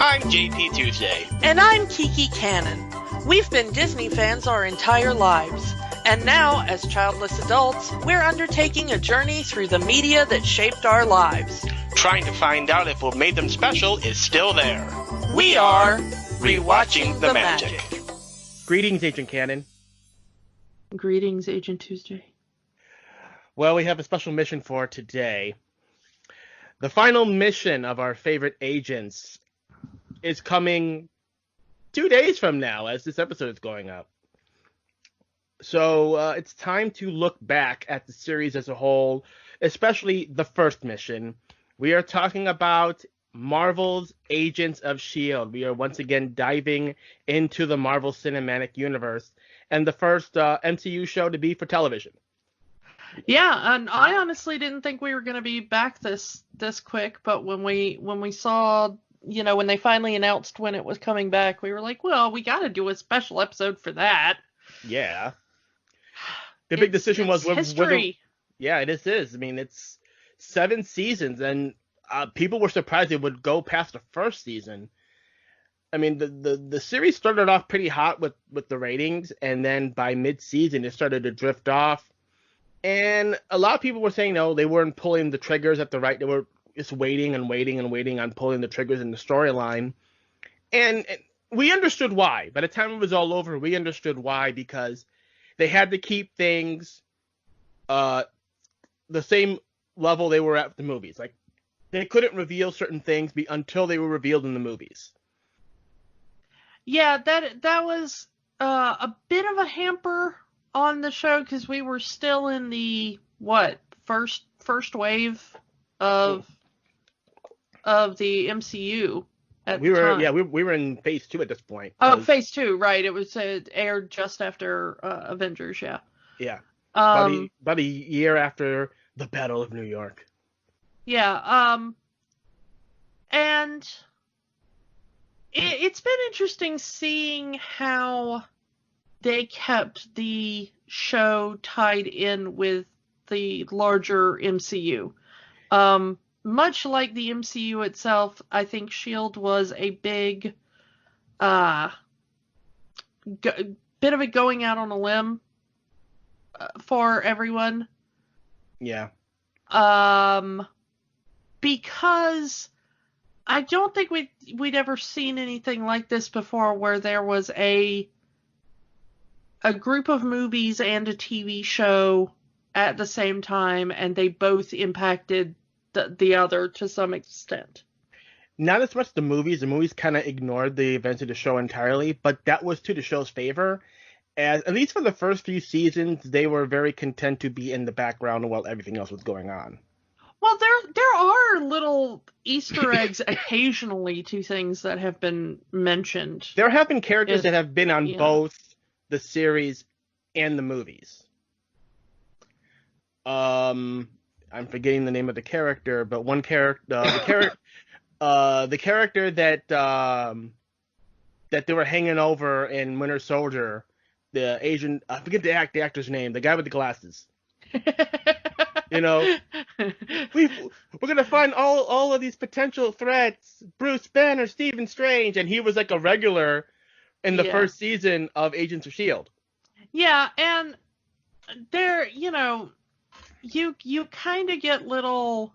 I'm JP Tuesday. And I'm Kiki Canon. We've been Disney fans our entire lives. And now, as childless adults, we're undertaking a journey through the media that shaped our lives. Trying to find out if what made them special is still there. We are Rewatching the Magic. Greetings, Agent Canon. Greetings, Agent Tuesday. Well, we have a special mission for today. The final mission of our favorite agents is coming 2 days from now as this episode is going up. So it's time to look back at the series as a whole, especially the first mission. We are talking about Marvel's Agents of S.H.I.E.L.D. We are once again diving into the Marvel Cinematic Universe and the first MCU show to be for television. Yeah, and I honestly didn't think we were going to be back this quick, but when we saw, when they finally announced when it was coming back, we were like, well, we got to do a special episode for that. Yeah. The big decision was history. Yeah, it is. I mean, it's 7 seasons, and people were surprised it would go past the first season. I mean, the series started off pretty hot with the ratings, and then by mid-season, it started to drift off. And a lot of people were saying, no, they weren't pulling the triggers at the right. They were just waiting on pulling the triggers in the storyline. And we understood why. By the time it was all over, we understood why, because they had to keep things the same level they were at the movies. Like, they couldn't reveal certain things until they were revealed in the movies. Yeah, that was a bit of a hamper on the show because we were still in the first wave of the MCU at the time. Yeah, we were in phase 2 at this point. Oh, phase 2, right? It was aired just after Avengers. Yeah. Yeah. About a year after the Battle of New York. Yeah. And it's been interesting seeing how they kept the show tied in with the larger MCU. Much like the MCU itself, I think S.H.I.E.L.D. was a big bit of it going out on a limb for everyone. Yeah. Because I don't think we'd ever seen anything like this before, where there was a group of movies and a TV show at the same time, and they both impacted the other to some extent. Not as much the movies. The movies kind of ignored the events of the show entirely, but that was to the show's favor. As at least for the first few seasons, they were very content to be in the background while everything else was going on. Well, there are little Easter eggs occasionally to things that have been mentioned. There have been characters that have been on both the series and the movies. I'm forgetting the name of the character, but one character, the character that they were hanging over in Winter Soldier, the Asian, I forget the actor's name, the guy with the glasses. We're gonna find all of these potential threats: Bruce Banner, Stephen Strange, and he was like a regular in the first season of Agents of S.H.I.E.L.D. Yeah, and there, you kind of get little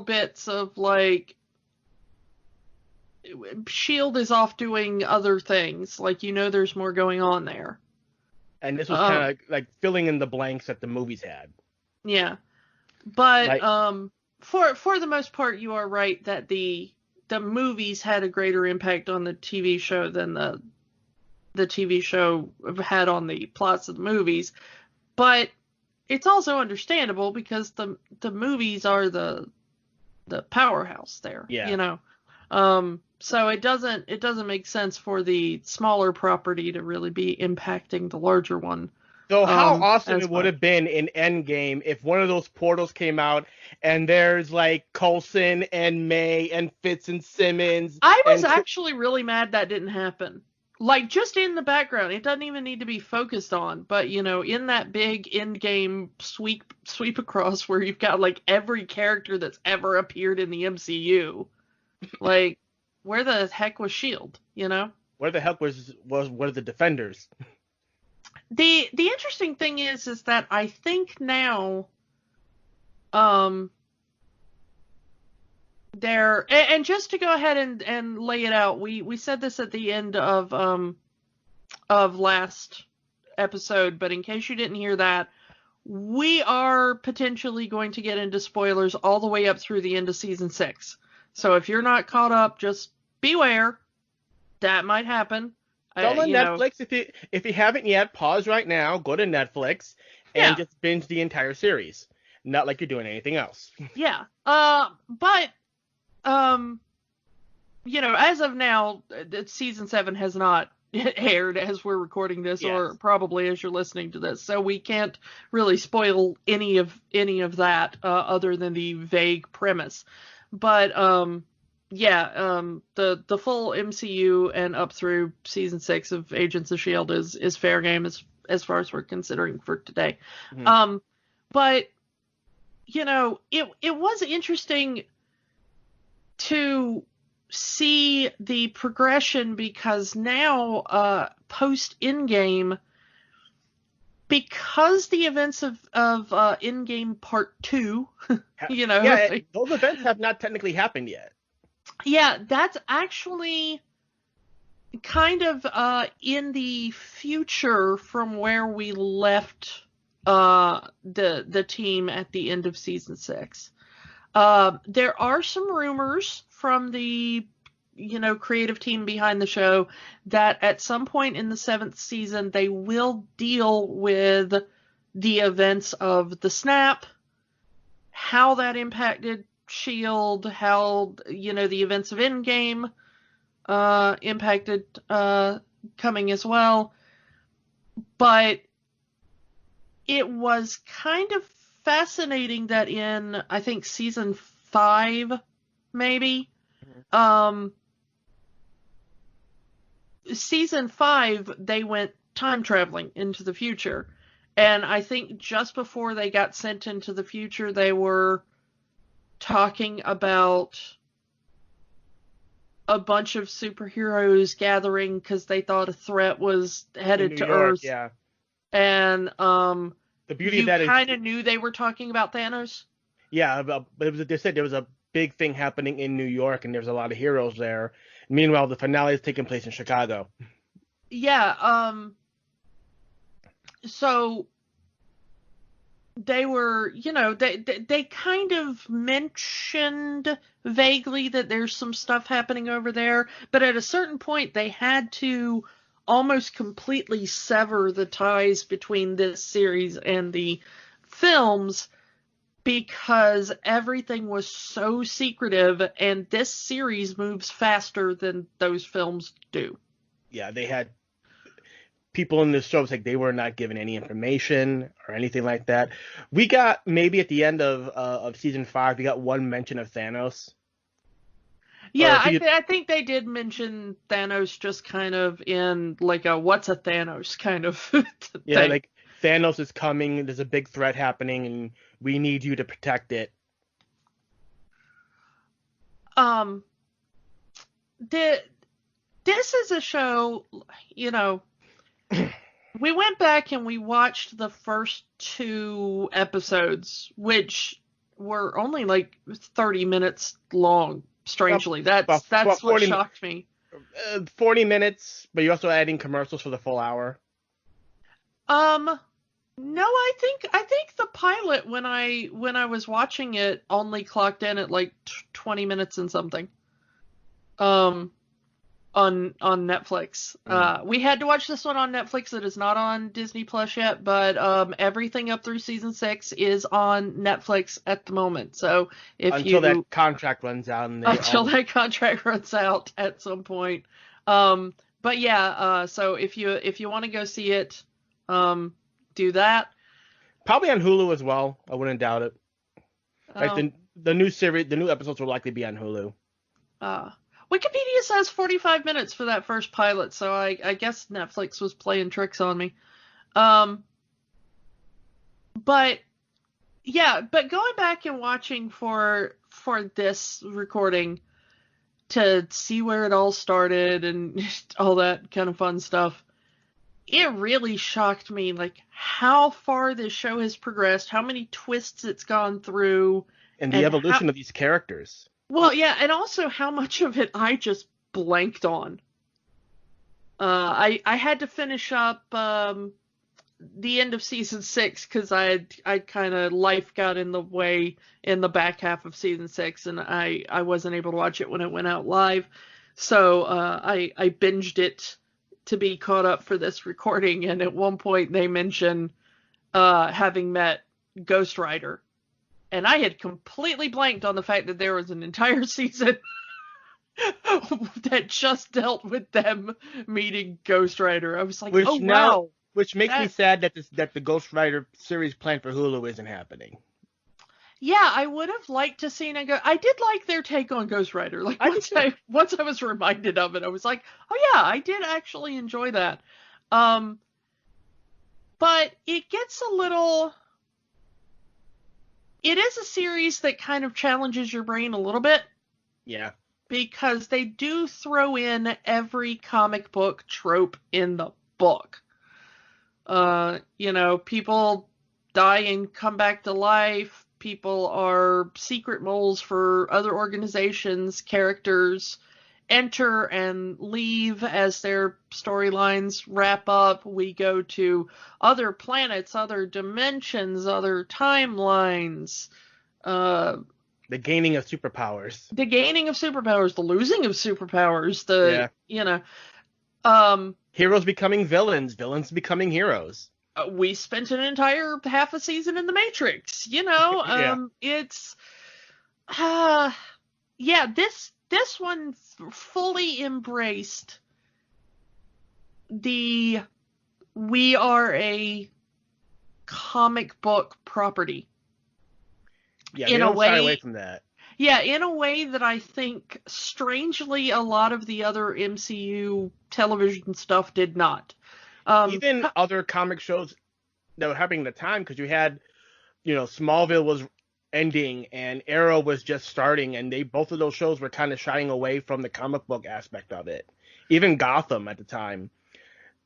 bits of like S.H.I.E.L.D. is off doing other things, like there's more going on there. And this was kind of like filling in the blanks that the movies had. Yeah, but for the most part, you are right that the movies had a greater impact on the TV show than the TV show had on the plots of the movies. But it's also understandable because the movies are the powerhouse there. Yeah. So it doesn't make sense for the smaller property to really be impacting the larger one. So how awesome it would have been in Endgame if one of those portals came out and there's like Coulson and May and Fitz and Simmons. I was actually really mad that didn't happen. Like, just in the background. It doesn't even need to be focused on. But, in that big in-game sweep across where you've got, like, every character that's ever appeared in the MCU. Like, where the heck was Shield? You know? Where the heck were the Defenders? The interesting thing is that I think now, there, and just to go ahead and lay it out, we said this at the end of last episode, but in case you didn't hear that, we are potentially going to get into spoilers all the way up through the end of season 6. So if you're not caught up, just beware. That might happen. Go on Netflix. If you haven't yet, pause right now, go to Netflix, and just binge the entire series. Not like you're doing anything else. Yeah. But as of now, season 7 has not aired as we're recording this, or probably as you're listening to this, so we can't really spoil any of that other than the vague premise. But the full MCU and up through season 6 of Agents of S.H.I.E.L.D. is fair game as far as we're considering for today. Mm-hmm. But it was interesting to see the progression, because now post Endgame, because the events of Endgame Part 2, those events have not technically happened yet. Yeah, that's actually kind of in the future from where we left the team at the end of season 6. There are some rumors from the creative team behind the show that at some point in the 7th season they will deal with the events of the snap, how that impacted S.H.I.E.L.D., how the events of Endgame impacted coming as well. But it was kind of fascinating that in, I think, season 5, maybe, season 5, they went time traveling into the future. And I think just before they got sent into the future, they were talking about a bunch of superheroes gathering because they thought a threat was headed to Earth. Yeah. And the beauty of that is you kind of knew they were talking about Thanos. Yeah, but they said there was a big thing happening in New York, and there's a lot of heroes there. Meanwhile, the finale is taking place in Chicago. Yeah. So they were, they kind of mentioned vaguely that there's some stuff happening over there, but at a certain point they had to almost completely sever the ties between this series and the films because everything was so secretive, and this series moves faster than those films do. Yeah, they had people in the shows like they were not given any information or anything like that. We got maybe at the end of season 5, we got one mention of Thanos. Yeah, I think they did mention Thanos just kind of in like a what's a Thanos kind of thing. Yeah, like Thanos is coming, there's a big threat happening, and we need you to protect it. This is a show, we went back and we watched the first 2 episodes, which were only like 30 minutes long. Strangely, that's what shocked me. 40 minutes, but you're also adding commercials for the full hour. No, I think the pilot when I was watching it only clocked in at like 20 minutes and something. On Netflix. We had to watch this one on Netflix. It is not on Disney Plus yet, but everything up through season 6 is on Netflix at the moment. So until that contract runs out. That contract runs out at some point. But yeah, so if you want to go see it, do that. Probably on Hulu as well. I wouldn't doubt it. Like the new series, the new episodes will likely be on Hulu. Wikipedia says 45 minutes for that first pilot, so I guess Netflix was playing tricks on me. But going back and watching for this recording, to see where it all started and all that kind of fun stuff. It really shocked me, like, how far this show has progressed, how many twists it's gone through. And the evolution of these characters. Well, yeah, and also how much of it I just blanked on. I had to finish up the end of season 6 because I kind of, life got in the way in the back half of season 6, and I wasn't able to watch it when it went out live. So I binged it to be caught up for this recording, and at one point they mention having met Ghost Rider. And I had completely blanked on the fact that there was an entire season that just dealt with them meeting Ghost Rider. I was like, wow. Which makes me sad that the Ghost Rider series planned for Hulu isn't happening. Yeah, I would have liked to see it. I did like their take on Ghost Rider. Like once I was reminded of it, I was like, oh yeah, I did actually enjoy that. But it gets a little. It is a series that kind of challenges your brain a little bit. Yeah. Because they do throw in every comic book trope in the book. People die and come back to life. People are secret moles for other organizations. Characters enter and leave as their storylines wrap up. We go to other planets, other dimensions, other timelines. The gaining of superpowers. The losing of superpowers, Heroes becoming villains, villains becoming heroes. We spent an entire half a season in the Matrix, this one fully embraced we are a comic book property. Yeah, they don't shy away from that. Yeah, in a way that I think, strangely, a lot of the other MCU television stuff did not. Even other comic shows that were happening at the time, because you had, Smallville was ending and Arrow was just starting, and both of those shows were kind of shying away from the comic book aspect of it. Even Gotham at the time.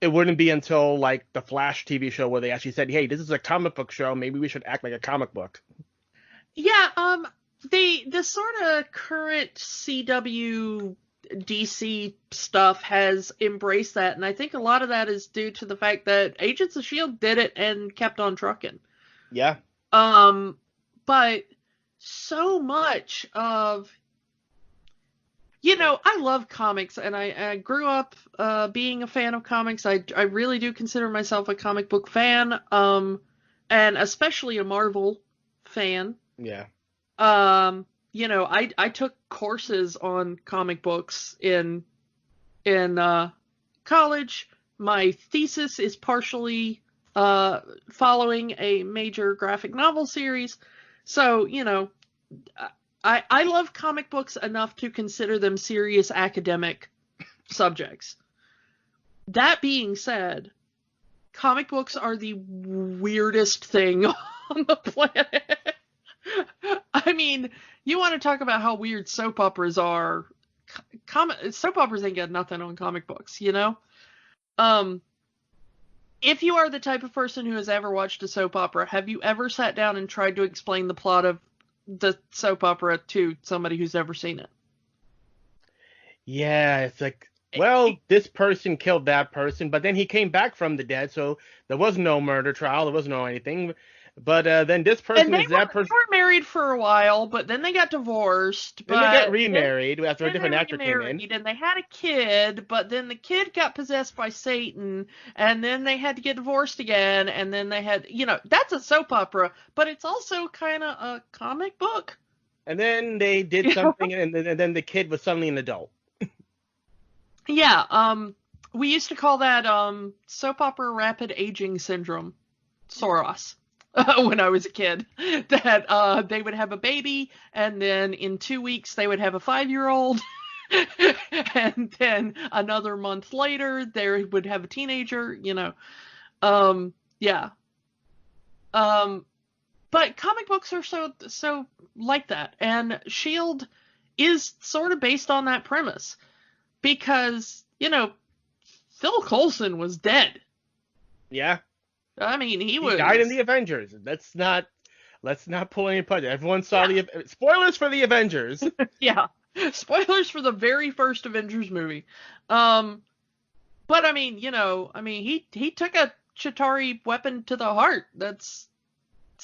It wouldn't be until, like, the Flash TV show where they actually said, hey, this is a comic book show, maybe we should act like a comic book. Yeah, the sort of current CW DC stuff has embraced that, and I think a lot of that is due to the fact that Agents of S.H.I.E.L.D. did it and kept on trucking. Yeah. But so much of, I love comics, and I grew up being a fan of comics. I really do consider myself a comic book fan, and especially a Marvel fan. Yeah. I took courses on comic books in college. My thesis is partially following a major graphic novel series. So, I love comic books enough to consider them serious academic subjects. That being said, comic books are the weirdest thing on the planet. I mean, you want to talk about how weird soap operas are. Soap operas ain't got nothing on comic books, If you are the type of person who has ever watched a soap opera, have you ever sat down and tried to explain the plot of the soap opera to somebody who's never seen it? Yeah, it's like, well, this person killed that person, but then he came back from the dead, so there was no murder trial, there was no anything. But then this person is that person. They were married for a while, but then they got divorced. Then they got remarried after a different actor came in. And they had a kid, but then the kid got possessed by Satan, and then they had to get divorced again, and then they had, that's a soap opera, but it's also kind of a comic book. And then they did something, and then the kid was suddenly an adult. Yeah, we used to call that soap opera rapid aging syndrome, Soros. When I was a kid, that they would have a baby, and then in 2 weeks they would have a 5-year-old, and then another month later they would have a teenager, yeah. But comic books are so like that, and S.H.I.E.L.D. is sort of based on that premise. Because, Phil Coulson was dead. Yeah. I mean, he died in the Avengers. Let's not pull any punches. Everyone saw the spoilers for the Avengers. Yeah. Spoilers for the very first Avengers movie. But I mean, he took a Chitauri weapon to the heart. It's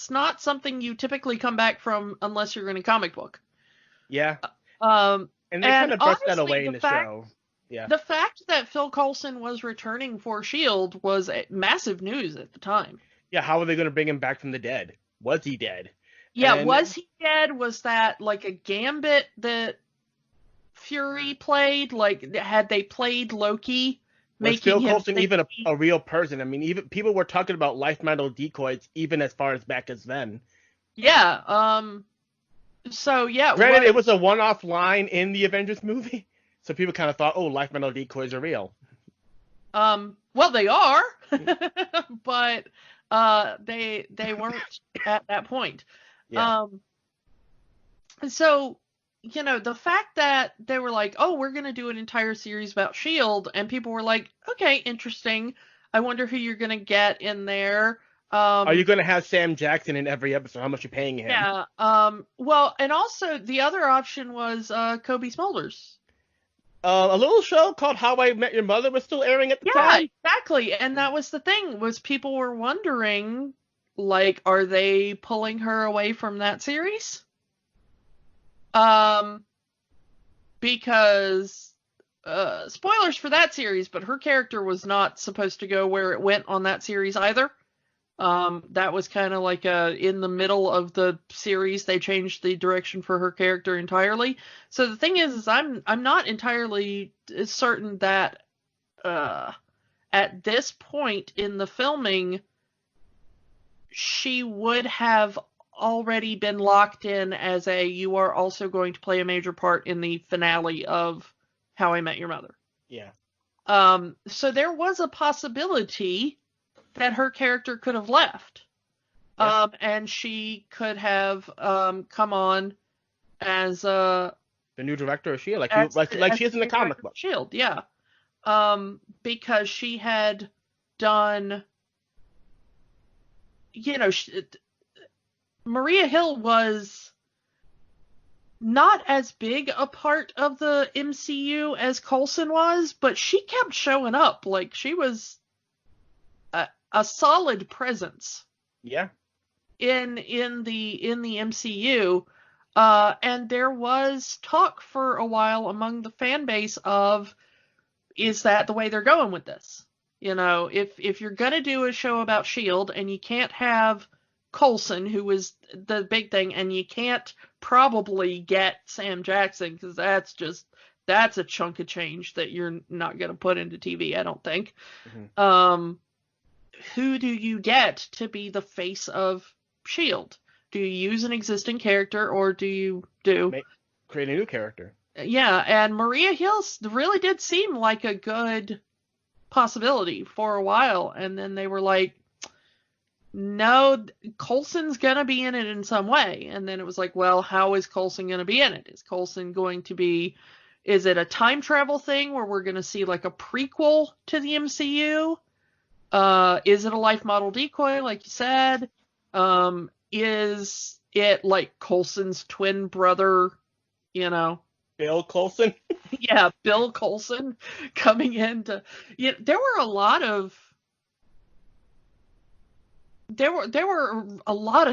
not something you typically come back from unless you're in a comic book. Yeah. And they kind of brushed that away in the show. Yeah. The fact that Phil Coulson was returning for S.H.I.E.L.D. was massive news at the time. Yeah, how are they going to bring him back from the dead? Was he dead? Yeah, was he dead? Was that like a gambit that Fury played? Like, had they played Loki? Was Phil Coulson even a real person? I mean, even people were talking about life metal decoys even as far as back as then. Yeah. So yeah. Granted, it was a one-off line in the Avengers movie, so people kind of thought, "Oh, life metal decoys are real." Well, they are, but they weren't at that point. Yeah. So, the fact that they were like, oh, we're going to do an entire series about S.H.I.E.L.D., and people were like, okay, interesting. I wonder who you're going to get in there. Are you going to have Sam Jackson in every episode? How much are you paying him? Yeah. Well, and also the other option was Kobe Smulders. A little show called How I Met Your Mother was still airing at the time. Yeah, exactly. And that was the thing, was people were wondering, like, are they pulling her away from that series? Because spoilers for that series, but her character was not supposed to go where it went on that series either. That was kind of like in the middle of the series, they changed the direction for her character entirely. So the thing is I'm not entirely certain that at this point in the filming, she would have already been locked in as you are also going to play a major part in the finale of How I Met Your Mother. Yeah. So there was a possibility that her character could have left. Yeah. And she could have come on as the new director of S.H.I.E.L.D. like she is in the comic book. S.H.I.E.L.D., yeah. Because she had done, Maria Hill was not as big a part of the MCU as Coulson was, but she kept showing up. Like, she was a solid presence. Yeah. In the MCU. And there was talk for a while among the fan base of, is that the way they're going with this? If you're going to do a show about S.H.I.E.L.D. and you can't have Coulson, who was the big thing, and you can't probably get Sam Jackson, because that's a chunk of change that you're not going to put into TV, I don't think. Mm-hmm. Who do you get to be the face of S.H.I.E.L.D.? Do you use an existing character, or do you create a new character? Yeah, and Maria Hill really did seem like a good possibility for a while, and then they were like, no, Coulson's gonna be in it in some way. And then it was like, well, how is Coulson gonna be in it? Is Coulson going to be, is it a time travel thing where we're gonna see like a prequel to the MCU? Is it a life model decoy, like you said? Is it like Coulson's twin brother, Bill Coulson? Yeah, Bill Coulson coming in to... there were a lot of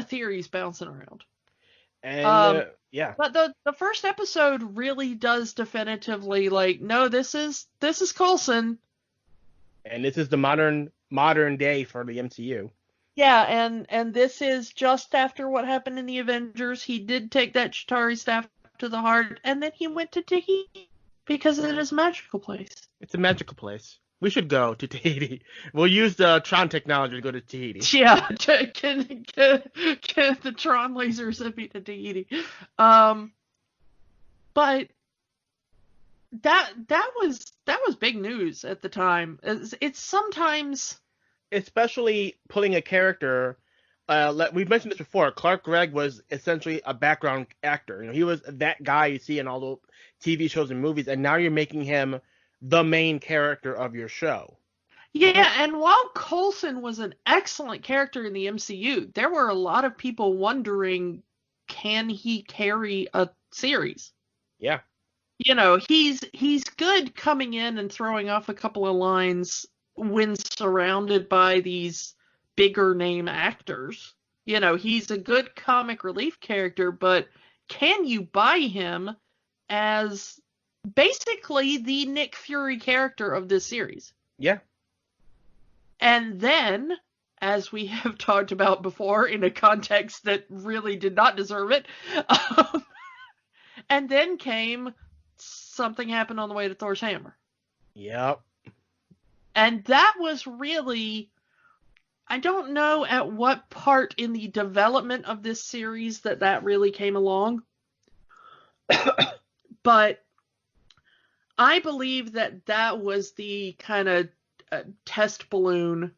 theories bouncing around. And, yeah. But the first episode really does definitively, like, no, this is Coulson. And this is the modern day for the MCU. Yeah, and this is just after what happened in the Avengers. He did take that Chitauri staff to the heart, and then he went to Tahiti because it is a magical place. It's a magical place. We should go to Tahiti. We'll use the Tron technology to go to Tahiti. Yeah, can the Tron laser send me to Tahiti? But that was big news at the time. It's sometimes, especially pulling a character we've mentioned this before. Clark Gregg was essentially a background actor. He was that guy you see in all the TV shows and movies, and now you're making him the main character of your show. Yeah, and while Coulson was an excellent character in the MCU, there were a lot of people wondering, can he carry a series? Yeah. He's good coming in and throwing off a couple of lines when surrounded by these bigger name actors. He's a good comic relief character, but can you buy him as basically the Nick Fury character of this series? Yeah. And then, as we have talked about before in a context that really did not deserve it, and then came Something Happened on the Way to Thor's Hammer. Yep. And that was really, I don't know at what part in the development of this series that really came along, but I believe that was the kind of test balloon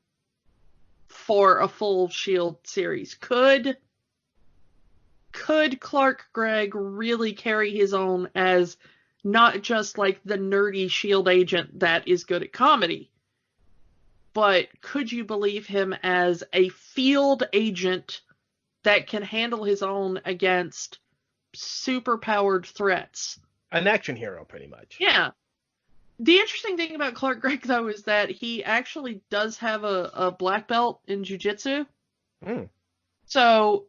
for a full S.H.I.E.L.D. series. Could Clark Gregg really carry his own as not just like the nerdy S.H.I.E.L.D. agent that is good at comedy, but could you believe him as a field agent that can handle his own against super-powered threats? An action hero, pretty much. Yeah. The interesting thing about Clark Gregg, though, is that he actually does have a black belt in jiu-jitsu. So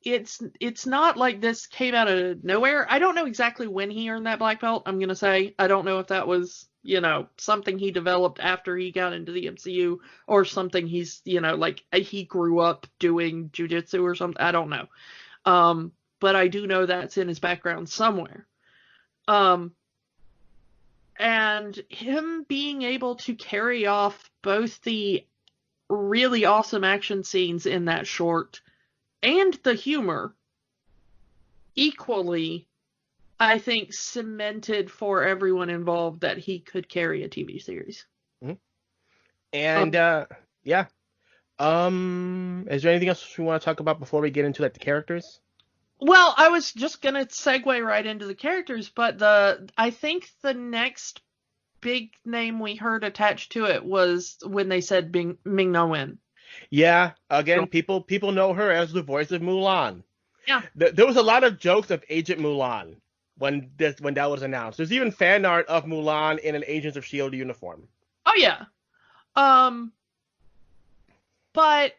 it's not like this came out of nowhere. I don't know exactly when he earned that black belt, I'm going to say. I don't know if that was, something he developed after he got into the MCU or something he's, like he grew up doing jiu-jitsu or something. I don't know. But I do know that's in his background somewhere. And him being able to carry off both the really awesome action scenes in that short and the humor equally, I think, cemented for everyone involved that he could carry a TV series. Mm-hmm. And, yeah. Is there anything else we want to talk about before we get into the characters? Well, I was just going to segue right into the characters, but I think the next big name we heard attached to it was when they said Ming-Na Wen. Yeah, again, people know her as the voice of Mulan. Yeah. There was a lot of jokes of Agent Mulan when that was announced. There's even fan art of Mulan in an Agents of S.H.I.E.L.D. uniform. Oh, yeah. But,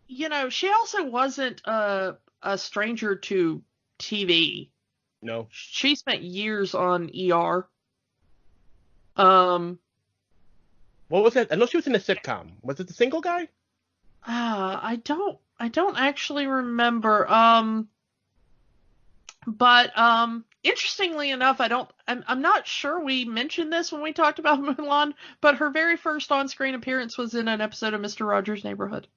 she also wasn't a stranger to TV. No. She spent years on ER. What was that? I know she was in a sitcom. Was it The Single Guy? I don't actually remember. But interestingly enough, I'm not sure we mentioned this when we talked about Mulan, but her very first on-screen appearance was in an episode of Mr. Rogers' Neighborhood.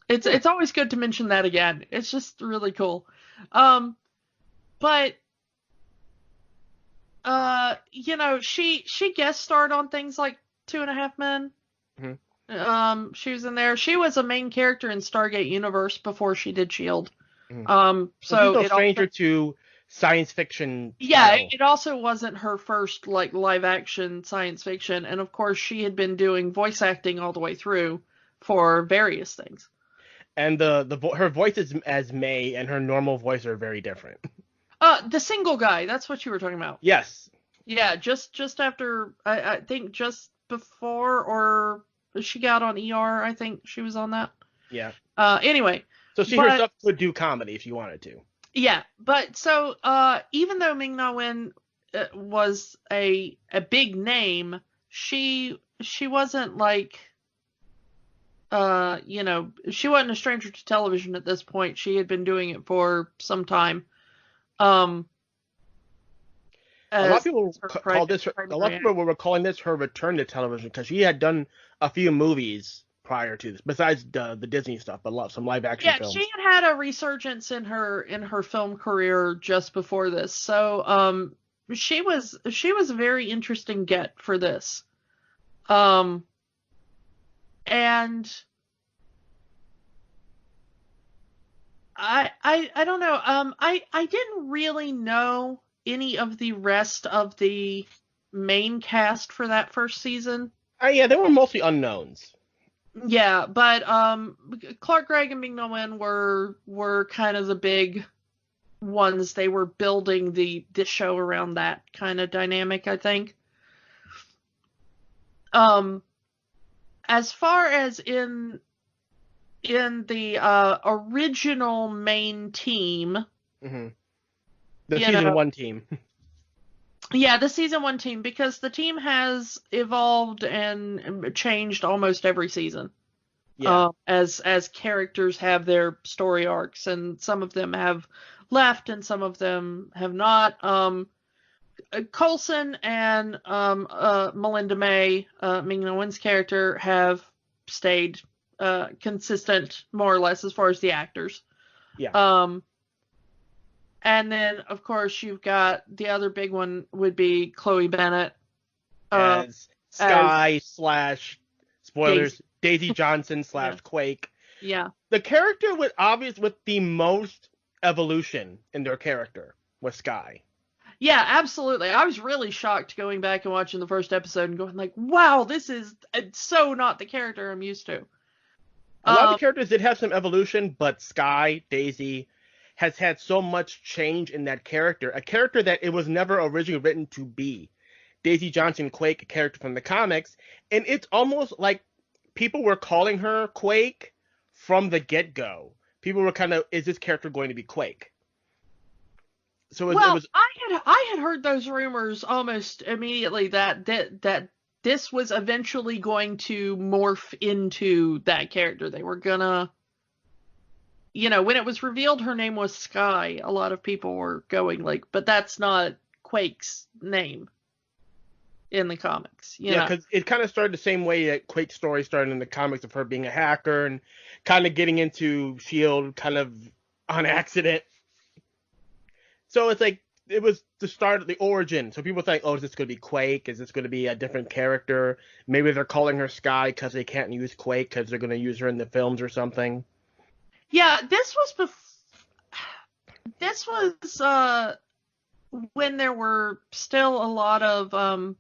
It's always good to mention that again. It's just really cool. But she guest starred on things like 2.5 Men. Mm-hmm. She was in there. She was a main character in Stargate Universe before she did S.H.I.E.L.D. Mm-hmm. So she's no stranger to science fiction. Yeah, it also wasn't her first live action science fiction, and of course she had been doing voice acting all the way through for various things. And her voice is as May, and her normal voice are very different. The Single Guy, that's what you were talking about. Yes. Yeah, just after, I think just before, or she got on ER, I think she was on that. Yeah. Anyway. So she herself could do comedy if she wanted to. Yeah, but so, even though Ming-Na Wen was a big name, she wasn't she wasn't a stranger to television at this point. She had been doing it for some time. A lot of people were calling this her return to television because she had done a few movies prior to this, besides the Disney stuff, but some live action films. Yeah, she had a resurgence in her film career just before this. So she was a very interesting get for this. And I don't know. I didn't really know any of the rest of the main cast for that first season. Yeah, they were mostly unknowns. Yeah, but Clark Gregg and Ming-Na Wen were kind of the big ones. They were building the show around that kind of dynamic, I think. As far as in the original main team, Mm-hmm. The season 1 team. Yeah, the season 1 team, because the team has evolved and changed almost every season. Yeah. As characters have their story arcs, and some of them have left and some of them have not. Coulson and Melinda May, Ming-Na Wen's character, have stayed consistent more or less as far as the actors. Yeah. And then, of course, you've got the other big one would be Chloe Bennett. As Sky slash, spoilers, Daisy Johnson slash Quake. Yeah. The character with the most evolution in their character was Sky. Yeah, absolutely. I was really shocked going back and watching the first episode and going like, wow, this is so not the character I'm used to. A lot of the characters did have some evolution, but Sky, Daisy, has had so much change in that character. A character that it was never originally written to be. Daisy Johnson, Quake, a character from the comics. And it's almost like people were calling her Quake from the get-go. People were kind of, is this character going to be Quake? So it was. I had heard those rumors almost immediately that this was eventually going to morph into that character. They were gonna, when it was revealed her name was Sky, a lot of people were going like, but that's not Quake's name in the comics. Yeah, because it kind of started the same way that Quake's story started in the comics, of her being a hacker and kind of getting into S.H.I.E.L.D. kind of on accident. So it's like, it was the start of the origin. So people think, oh, is this going to be Quake? Is this going to be a different character? Maybe they're calling her Sky because they can't use Quake because they're going to use her in the films or something. Yeah, this was when there were still a lot of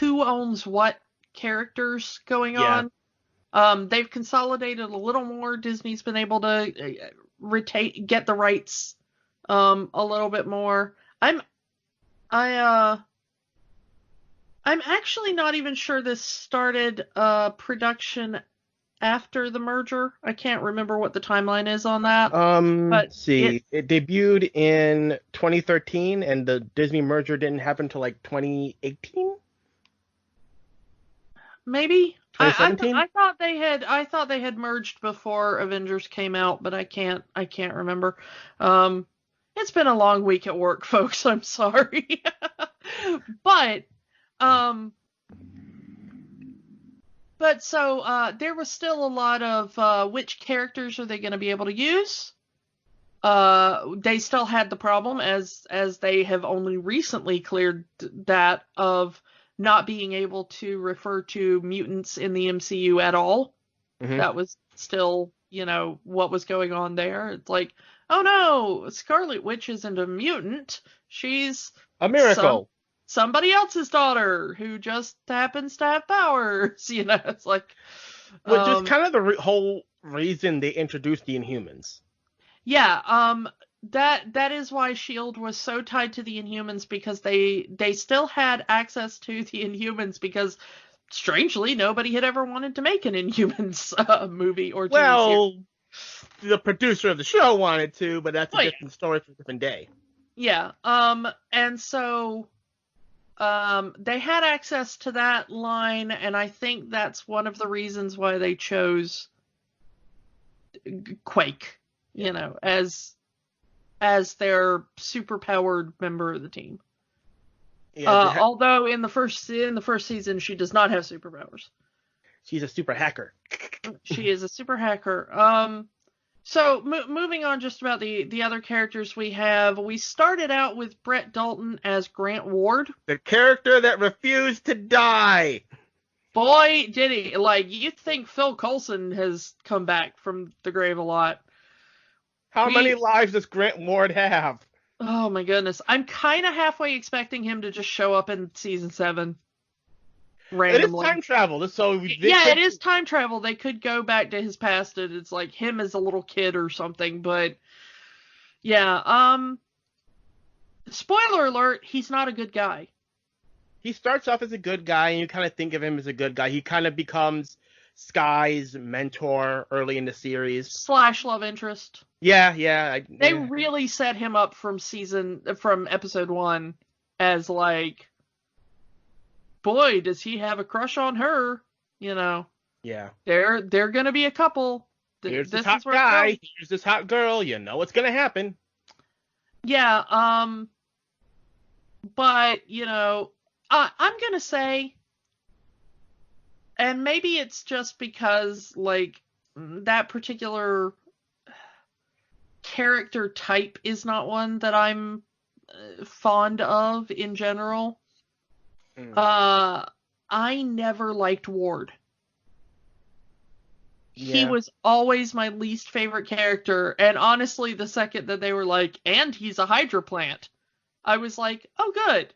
who owns what characters going on. They've consolidated a little more. Disney's been able to get the rights a little bit more. I'm actually not even sure this started production after the merger. I can't remember what the timeline is on that. Let's see. It debuted in 2013, and the Disney merger didn't happen until like 2018. Maybe 2017? I thought they had merged before Avengers came out, but I can't remember. It's been a long week at work, folks. I'm sorry. But so there was still a lot of which characters are they going to be able to use? They still had the problem, as they have only recently cleared that, of not being able to refer to mutants in the MCU at all. Mm-hmm. That was still, what was going on there. It's like, oh no, Scarlet Witch isn't a mutant. She's a miracle. Somebody else's daughter who just happens to have powers. It's like, which is kind of the whole reason they introduced the Inhumans. Yeah, that is why S.H.I.E.L.D. was so tied to the Inhumans, because they still had access to the Inhumans, because strangely nobody had ever wanted to make an Inhumans movie or TV series. The producer of the show wanted to, but that's a different story for a different day. Yeah. And so they had access to that line, and I think that's one of the reasons why they chose Quake, as their superpowered member of the team. Yeah, although in the first season she does not have superpowers. She's a super hacker. She is a super hacker. So moving on just about the other characters we have, we started out with Brett Dalton as Grant Ward. The character that refused to die. Boy, did he. Like, you think Phil Coulson has come back from the grave a lot. How many lives does Grant Ward have? Oh my goodness. I'm kind of halfway expecting him to just show up in season 7. Randomly. It is time travel. It is time travel. They could go back to his past and it's like him as a little kid or something, but yeah, spoiler alert, he's not a good guy. He starts off as a good guy and you kind of think of him as a good guy. He kind of becomes Sky's mentor early in the series. / love interest. Yeah. They really set him up from episode 1 as like, boy, does he have a crush on her, you know. Yeah. They're gonna be a couple. Here's this hot guy, here's this hot girl, you know what's gonna happen. Yeah, but, you know, I'm gonna say, and maybe it's just because, like, that particular character type is not one that I'm fond of in general. I never liked Ward. Yeah. He was always my least favorite character, and honestly, the second that they were like, and he's a Hydra plant, I was like, oh, good.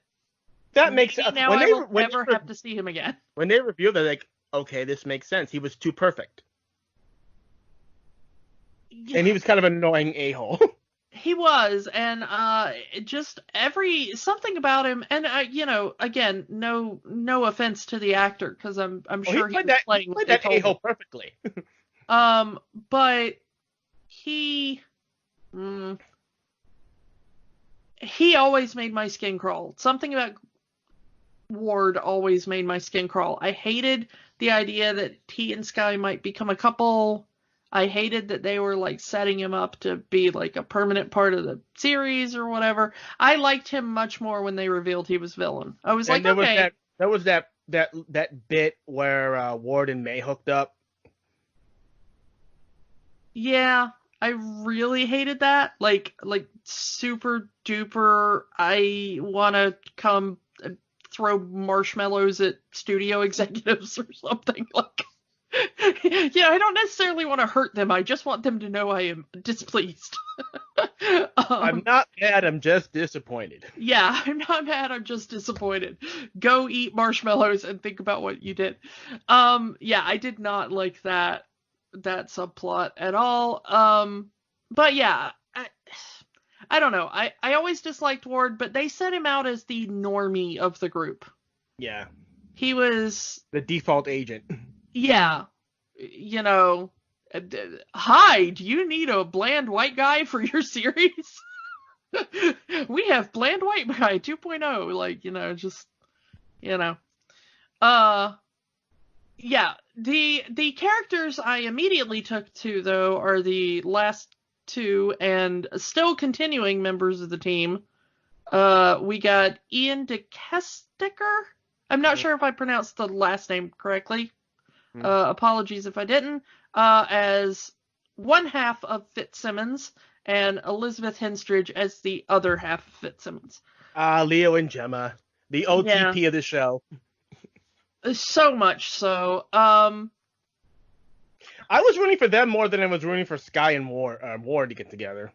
That makes sense. Now I will never have to see him again. When they revealed that, like, okay, this makes sense. He was too perfect. Yeah. And he was kind of an annoying a-hole. He was, and just something about him, and you know, again, no offense to the actor, because I'm sure he was playing that a-hole perfectly. But he always made my skin crawl. Something about Ward always made my skin crawl. I hated the idea that he and Sky might become a couple. I hated that they were like setting him up to be like a permanent part of the series or whatever. I liked him much more when they revealed he was villain. I was like, okay. There was that bit where Ward and May hooked up. Yeah, I really hated that. Like super duper. I want to come throw marshmallows at studio executives or something like. Yeah, I don't necessarily want to hurt them. I just want them to know I am displeased. I'm not mad, I'm just disappointed. Yeah, I'm not mad, I'm just disappointed. Go eat marshmallows and think about what you did. Yeah, I did not like that subplot at all. But yeah, I don't know. I always disliked Ward, but they set him out as the normie of the group. Yeah. He was the default agent. Yeah, you know, hi, do you need a bland white guy for your series? We have bland white guy 2.0, like, you know, just, you know. Yeah, the characters I immediately took to, though, are the last two and still continuing members of the team. We got Ian DeKesticker. I'm not sure if I pronounced the last name correctly. Apologies if I didn't. As one half of Fitzsimmons, and Elizabeth Henstridge as the other half of Fitzsimmons. Leo and Gemma, the OTP of the show. So much so. I was rooting for them more than I was rooting for Sky and Ward to get together.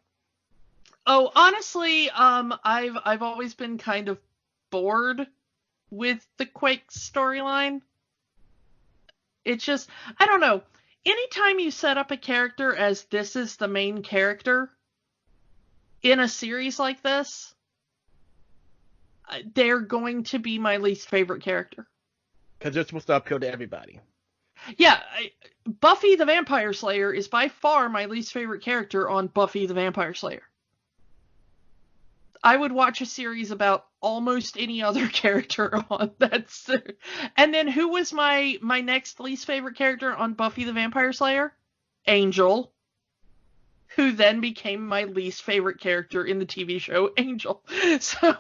Oh, honestly, I've always been kind of bored with the Quake storyline. It's just, I don't know. Anytime you set up a character as this is the main character in a series like this, they're going to be my least favorite character. Because they're supposed to appeal to everybody. Yeah, Buffy the Vampire Slayer is by far my least favorite character on Buffy the Vampire Slayer. I would watch a series about almost any other character on that. And then who was my next least favorite character on Buffy the Vampire Slayer? Angel. Who then became my least favorite character in the TV show, Angel. So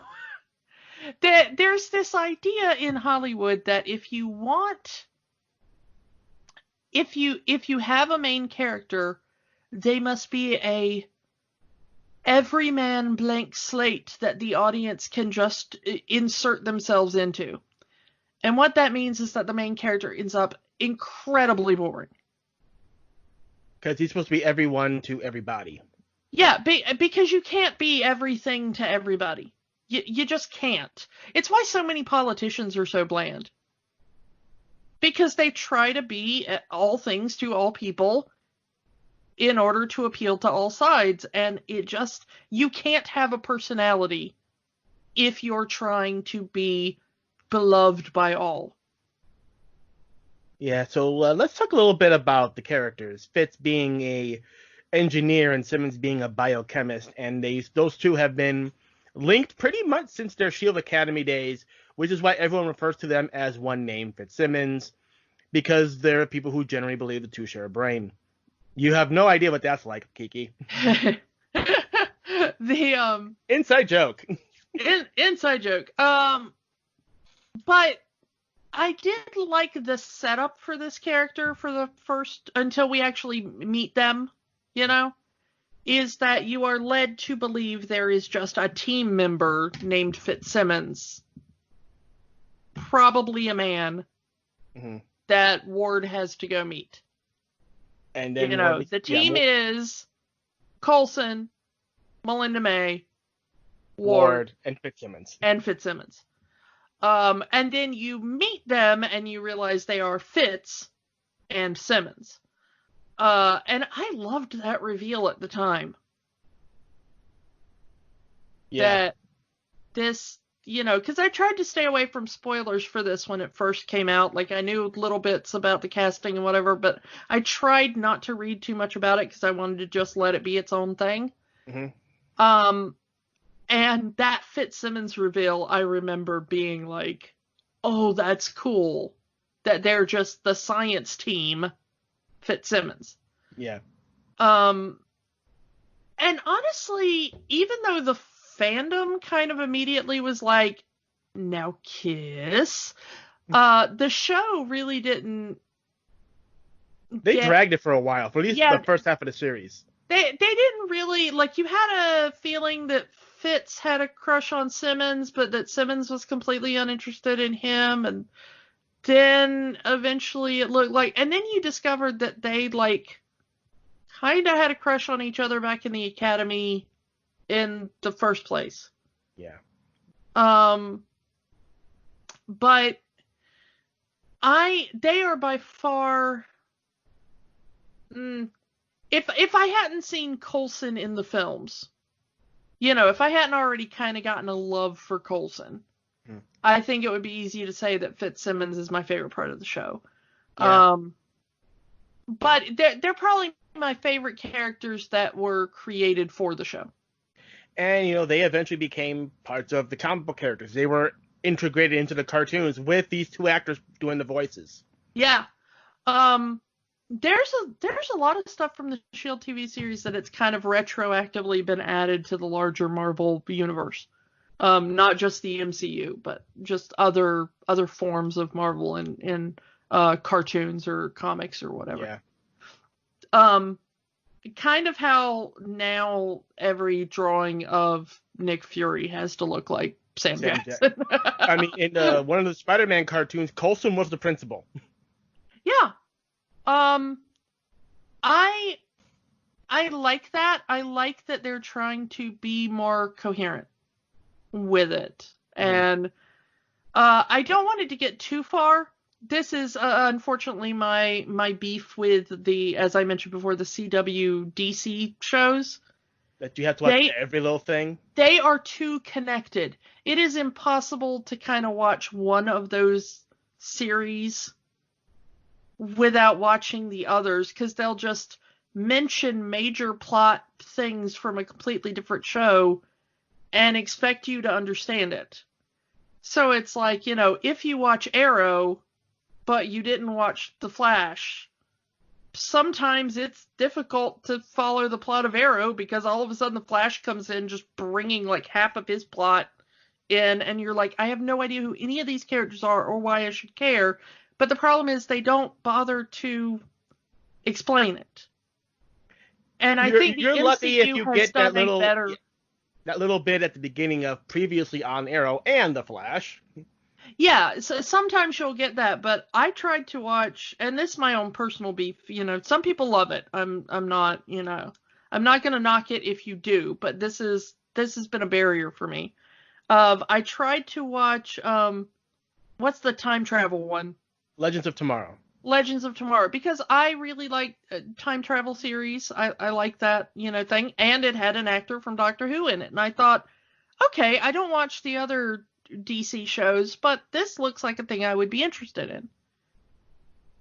there's this idea in Hollywood that if you have a main character, they must be a everyman blank slate that the audience can just insert themselves into. And what that means is that the main character ends up incredibly boring. Because he's supposed to be everyone to everybody. Yeah, because you can't be everything to everybody. You just can't. It's why so many politicians are so bland. Because they try to be all things to all people in order to appeal to all sides. And you can't have a personality if you're trying to be beloved by all. Yeah, so let's talk a little bit about the characters. Fitz being a engineer and Simmons being a biochemist, and those two have been linked pretty much since their Shield Academy days, which is why everyone refers to them as one name, Fitzsimmons, because there are people who generally believe the two share a brain. You have no idea what that's like, Kiki. The inside joke. Inside joke. But I did like the setup for this character for the first, until we actually meet them, is that you are led to believe there is just a team member named Fitzsimmons, probably a man, that Ward has to go meet. And then the team is Coulson, Melinda May, Ward, and Fitzsimmons. And then you meet them and you realize they are Fitz and Simmons. And I loved that reveal at the time. Yeah. That this, because I tried to stay away from spoilers for this when it first came out. Like, I knew little bits about the casting and whatever, but I tried not to read too much about it because I wanted to just let it be its own thing. And that Fitzsimmons reveal, I remember being like, oh, that's cool. That they're just the science team, Fitzsimmons. Yeah. And honestly, even though the fandom kind of immediately was like, now kiss, the show really didn't. They dragged it for a while, for at least the first half of the series. They didn't really, like, you had a feeling that Fitz had a crush on Simmons, but that Simmons was completely uninterested in him, and then eventually it looked like, and then you discovered that they, like, kind of had a crush on each other back in the academy in the first place. Yeah. But they are by far, if I hadn't seen Coulson in the films, if I hadn't already kind of gotten a love for Coulson, I think it would be easy to say that Fitzsimmons is my favorite part of the show. Yeah. But they're probably my favorite characters that were created for the show. And, they eventually became parts of the comic book characters. They were integrated into the cartoons with these two actors doing the voices. Yeah. There's a lot of stuff from the S.H.I.E.L.D. TV series that it's kind of retroactively been added to the larger Marvel universe. Not just the MCU, but just other forms of Marvel in cartoons or comics or whatever. Yeah. Kind of how now every drawing of Nick Fury has to look like Sam Jackson. I mean, in one of the Spider-Man cartoons, Coulson was the principal. Yeah. I like that. I like that they're trying to be more coherent with it. And I don't want it to get too far. This is unfortunately my beef with as I mentioned before, the CW DC shows. That you have to watch every little thing. They are too connected. It is impossible to kind of watch one of those series without watching the others, because they'll just mention major plot things from a completely different show and expect you to understand it. So it's like, if you watch Arrow, but you didn't watch The Flash, sometimes it's difficult to follow the plot of Arrow because all of a sudden the Flash comes in just bringing like half of his plot in, and you're like, I have no idea who any of these characters are or why I should care. But the problem is they don't bother to explain it. And I think you're lucky if you get that little better. That little bit at the beginning of previously on Arrow and The Flash. Yeah, so sometimes you'll get that, but I tried to watch, and this is my own personal beef, some people love it. I'm not, I'm not going to knock it if you do, but this has been a barrier for me. I tried to watch, what's the time travel one? Legends of Tomorrow. Legends of Tomorrow, because I really like time travel series. I like that, thing. And it had an actor from Doctor Who in it. And I thought, okay, I don't watch the other DC shows, but this looks like a thing I would be interested in.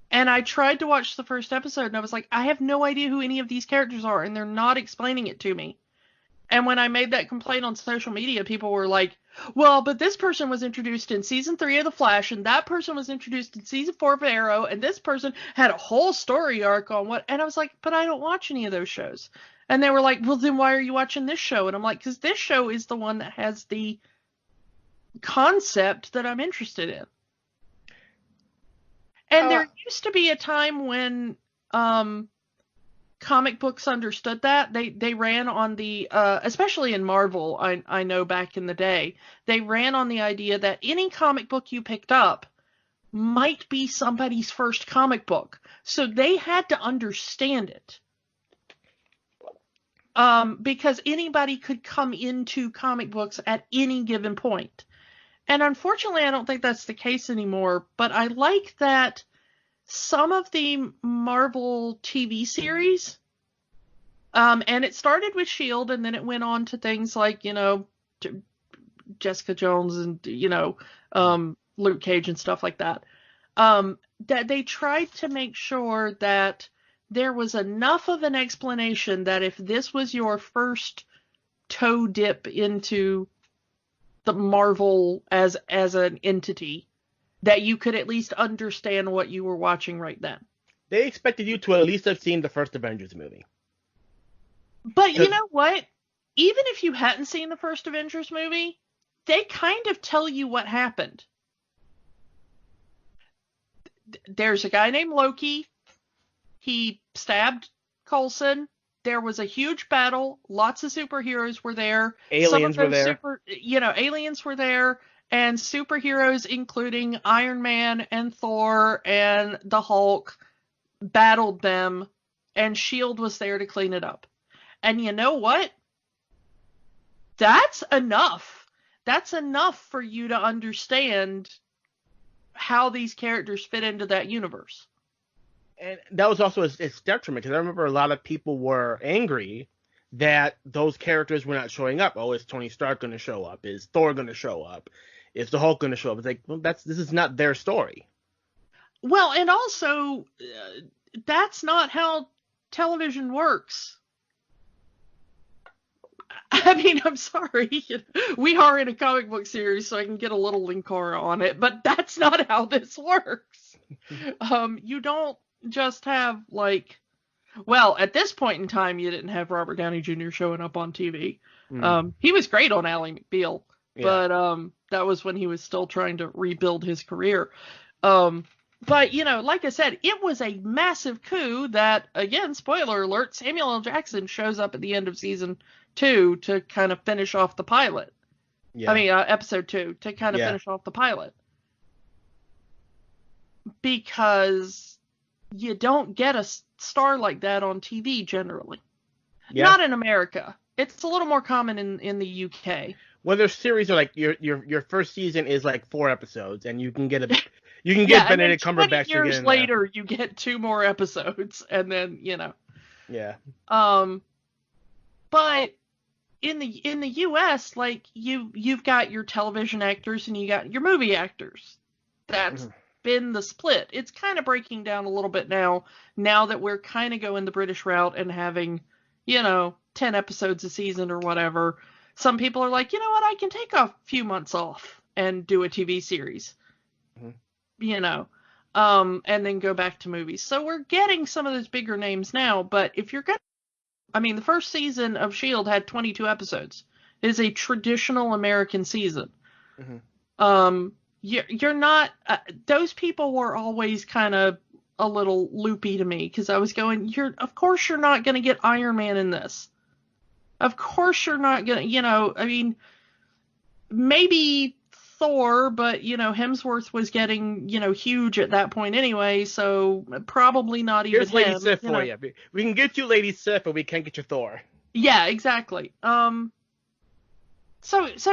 And I tried to watch the first episode, and I was like, I have no idea who any of these characters are, and they're not explaining it to me. And when I made that complaint on social media, people were like, well, but this person was introduced in season 3 of The Flash, and that person was introduced in season 4 of Arrow, and this person had a whole story arc on what, and I was like, but I don't watch any of those shows. And they were like, well, then why are you watching this show? And I'm like, because this show is the one that has the concept that I'm interested in. And there used to be a time when comic books understood that. They ran on the, especially in Marvel, I know back in the day, they ran on the idea that any comic book you picked up might be somebody's first comic book. So they had to understand it. Because anybody could come into comic books at any given point. And unfortunately, I don't think that's the case anymore, but I like that some of the Marvel TV series, and it started with S.H.I.E.L.D., and then it went on to things like, Jessica Jones and, Luke Cage and stuff like that, that they tried to make sure that there was enough of an explanation that if this was your first toe dip into the Marvel as an entity, that you could at least understand what you were watching right then. They expected you to at least have seen the first Avengers movie. But you know what? Even if you hadn't seen the first Avengers movie, they kind of tell you what happened. There's a guy named Loki. He stabbed Coulson. There was a huge battle. Lots of superheroes were there. Aliens were there. Aliens were there. And superheroes, including Iron Man and Thor and the Hulk, battled them. And S.H.I.E.L.D. was there to clean it up. And you know what? That's enough. That's enough for you to understand how these characters fit into that universe. And that was also its detriment, because I remember a lot of people were angry that those characters were not showing up. Oh, is Tony Stark going to show up? Is Thor going to show up? Is the Hulk going to show up? It's like, well, this is not their story. Well, and also, that's not how television works. I mean, I'm sorry. We are in a comic book series, so I can get a little Linkara on it, but that's not how this works. You don't just have, at this point in time, you didn't have Robert Downey Jr. showing up on TV. He was great on Ally McBeal, but that was when he was still trying to rebuild his career. But, like I said, it was a massive coup that, again, spoiler alert, Samuel L. Jackson shows up at the end of season 2 to kind of finish off the pilot. Yeah. I mean, episode 2 to kind of finish off the pilot. Because you don't get a star like that on TV generally. Yeah. Not in America. It's a little more common in the UK. Well, their series are like your first season is like 4 episodes, and you can get Benedict Cumberbatch. 20 years later, you get 2 more episodes, and then Yeah. But in the US, you've got your television actors and you got your movie actors. That's been the split. It's kind of breaking down a little bit now that we're kind of going the British route and having, 10 episodes a season or whatever. Some people are like, you know what, I can take a few months off and do a TV series. And then go back to movies. So we're getting some of those bigger names now, but if you're going to, the first season of S.H.I.E.L.D. had 22 episodes. It is a traditional American season. You're not, those people were always kind of a little loopy to me, because I was going, of course you're not going to get Iron Man in this. Of course you're not going to, maybe Thor, but, Hemsworth was getting, huge at that point anyway, so probably not even Here's Lady him. Sif for you. We can get you Lady Sif, but we can't get you Thor. Yeah, exactly. So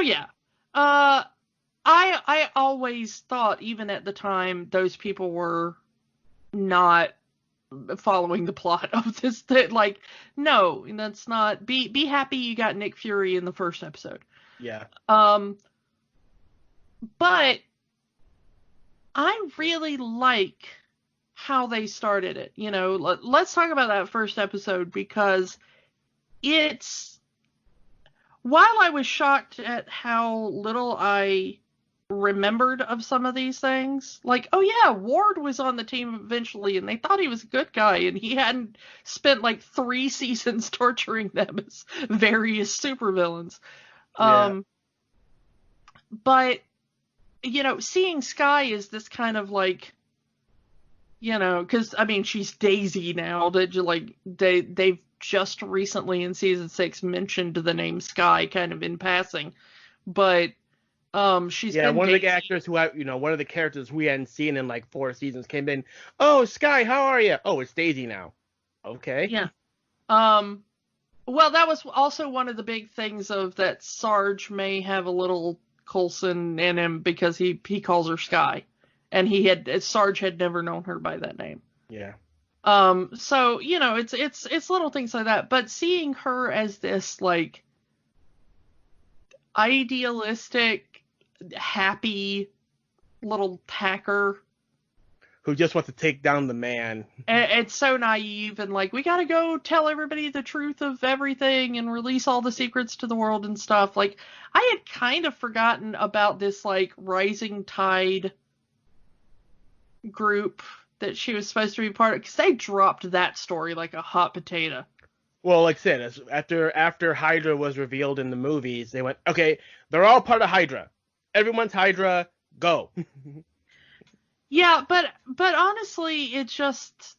yeah. I always thought, even at the time, those people were not following the plot of this. That, like, no, that's not. Be happy you got Nick Fury in the first episode. Yeah. But I really like how they started it. Let's talk about that first episode, because while I was shocked at how little I remembered of some of these things, like, oh yeah, Ward was on the team eventually and they thought he was a good guy and he hadn't spent like 3 seasons torturing them as various supervillains. Yeah. But seeing Skye is this kind of like, because I mean, she's Daisy now, that like they've just recently in season 6 mentioned the name Skye kind of in passing, but she's been one Daisy. of the actors who one of the characters we hadn't seen in like 4 seasons came in. Oh, Skye, how are you? Oh, it's Daisy now. Okay. Yeah. Well, that was also one of the big things of that Sarge may have a little Coulson in him, because he calls her Skye, and Sarge had never known her by that name. Yeah. So it's little things like that, but seeing her as this like idealistic, happy little hacker who just wants to take down the man. It's so naive and like, we gotta go tell everybody the truth of everything and release all the secrets to the world and stuff. Like, I had kind of forgotten about this like rising tide group that she was supposed to be part of, because they dropped that story like a hot potato. Well, like I said, after Hydra was revealed in the movies, they went, okay, they're all part of Hydra. Everyone's Hydra, go. Yeah, but honestly, it just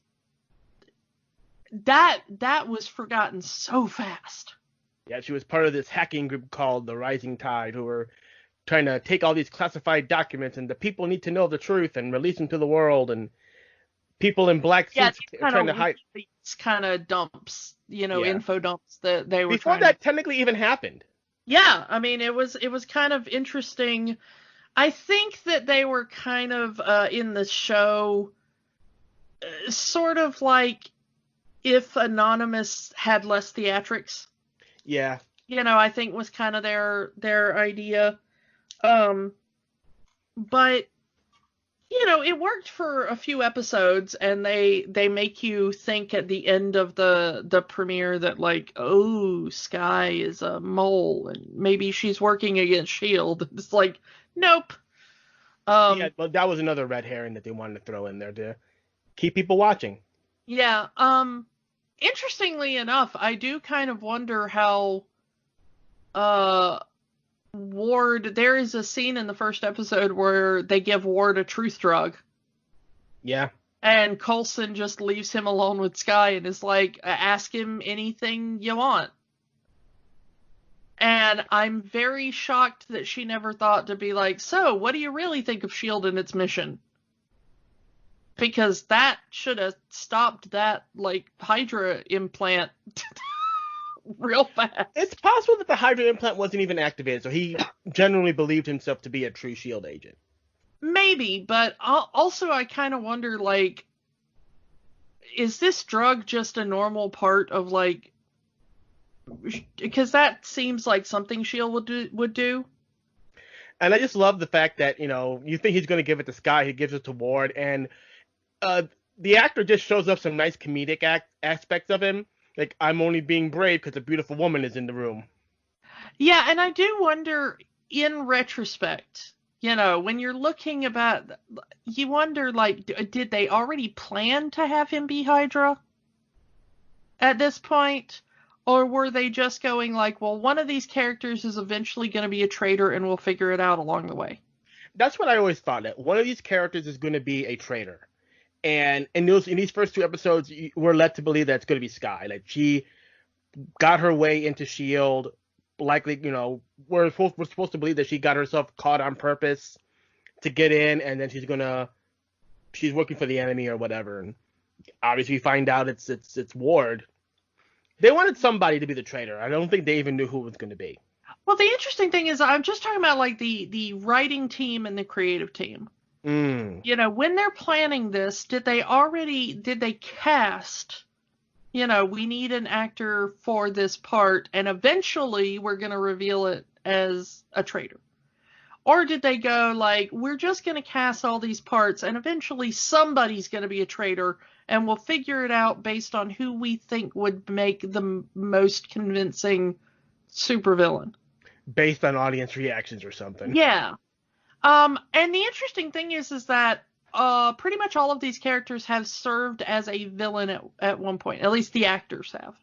that was forgotten so fast. Yeah, she was part of this hacking group called the Rising Tide, who were trying to take all these classified documents, and the people need to know the truth and release them to the world, and people in black suits trying to hide. These kind of dumps, info dumps that they were before that technically even happened. Yeah, I mean, it was kind of interesting. I think that they were kind of in the show, sort of like if Anonymous had less theatrics. Yeah. I think was kind of their idea. But it worked for a few episodes, and they make you think at the end of the premiere that like, oh, Skye is a mole and maybe she's working against S.H.I.E.L.D. It's like, nope. Yeah, well, that was another red herring that they wanted to throw in there to keep people watching. Yeah. Interestingly enough, I do kind of wonder how Ward, there is a scene in the first episode where they give Ward a truth drug. Yeah. And Coulson just leaves him alone with Skye and is like, ask him anything you want. And I'm very shocked that she never thought to be like, so what do you really think of S.H.I.E.L.D. and its mission? Because that should have stopped that, like, Hydra implant real fast. It's possible that the Hydra implant wasn't even activated, so he genuinely believed himself to be a true S.H.I.E.L.D. agent. Maybe, but also I kind of wonder, like, is this drug just a normal part of, like, because that seems like something S.H.I.E.L.D. would do. And I just love the fact that, you think he's going to give it to Skye, he gives it to Ward, and the actor just shows up some nice comedic aspects of him. Like, I'm only being brave because a beautiful woman is in the room. Yeah, and I do wonder, in retrospect, when you're looking about, you wonder, like, did they already plan to have him be Hydra at this point? Or were they just going like, well, one of these characters is eventually going to be a traitor and we'll figure it out along the way? That's what I always thought, that one of these characters is going to be a traitor. And in these first 2 episodes, we're led to believe that it's going to be Skye. Like, she got her way into S.H.I.E.L.D., likely, we're supposed to believe that she got herself caught on purpose to get in, and then she's working for the enemy or whatever. And obviously, we find out it's Ward. They wanted somebody to be the traitor. I don't think they even knew who it was going to be. Well, the interesting thing is, I'm just talking about like the writing team and the creative team. When they're planning this, did they cast, we need an actor for this part, and eventually we're going to reveal it as a traitor? Or did they go like, we're just going to cast all these parts, and eventually somebody's going to be a traitor, and we'll figure it out based on who we think would make the most convincing supervillain? Based on audience reactions or something. Yeah. And the interesting thing is that pretty much all of these characters have served as a villain at one point. At least the actors have.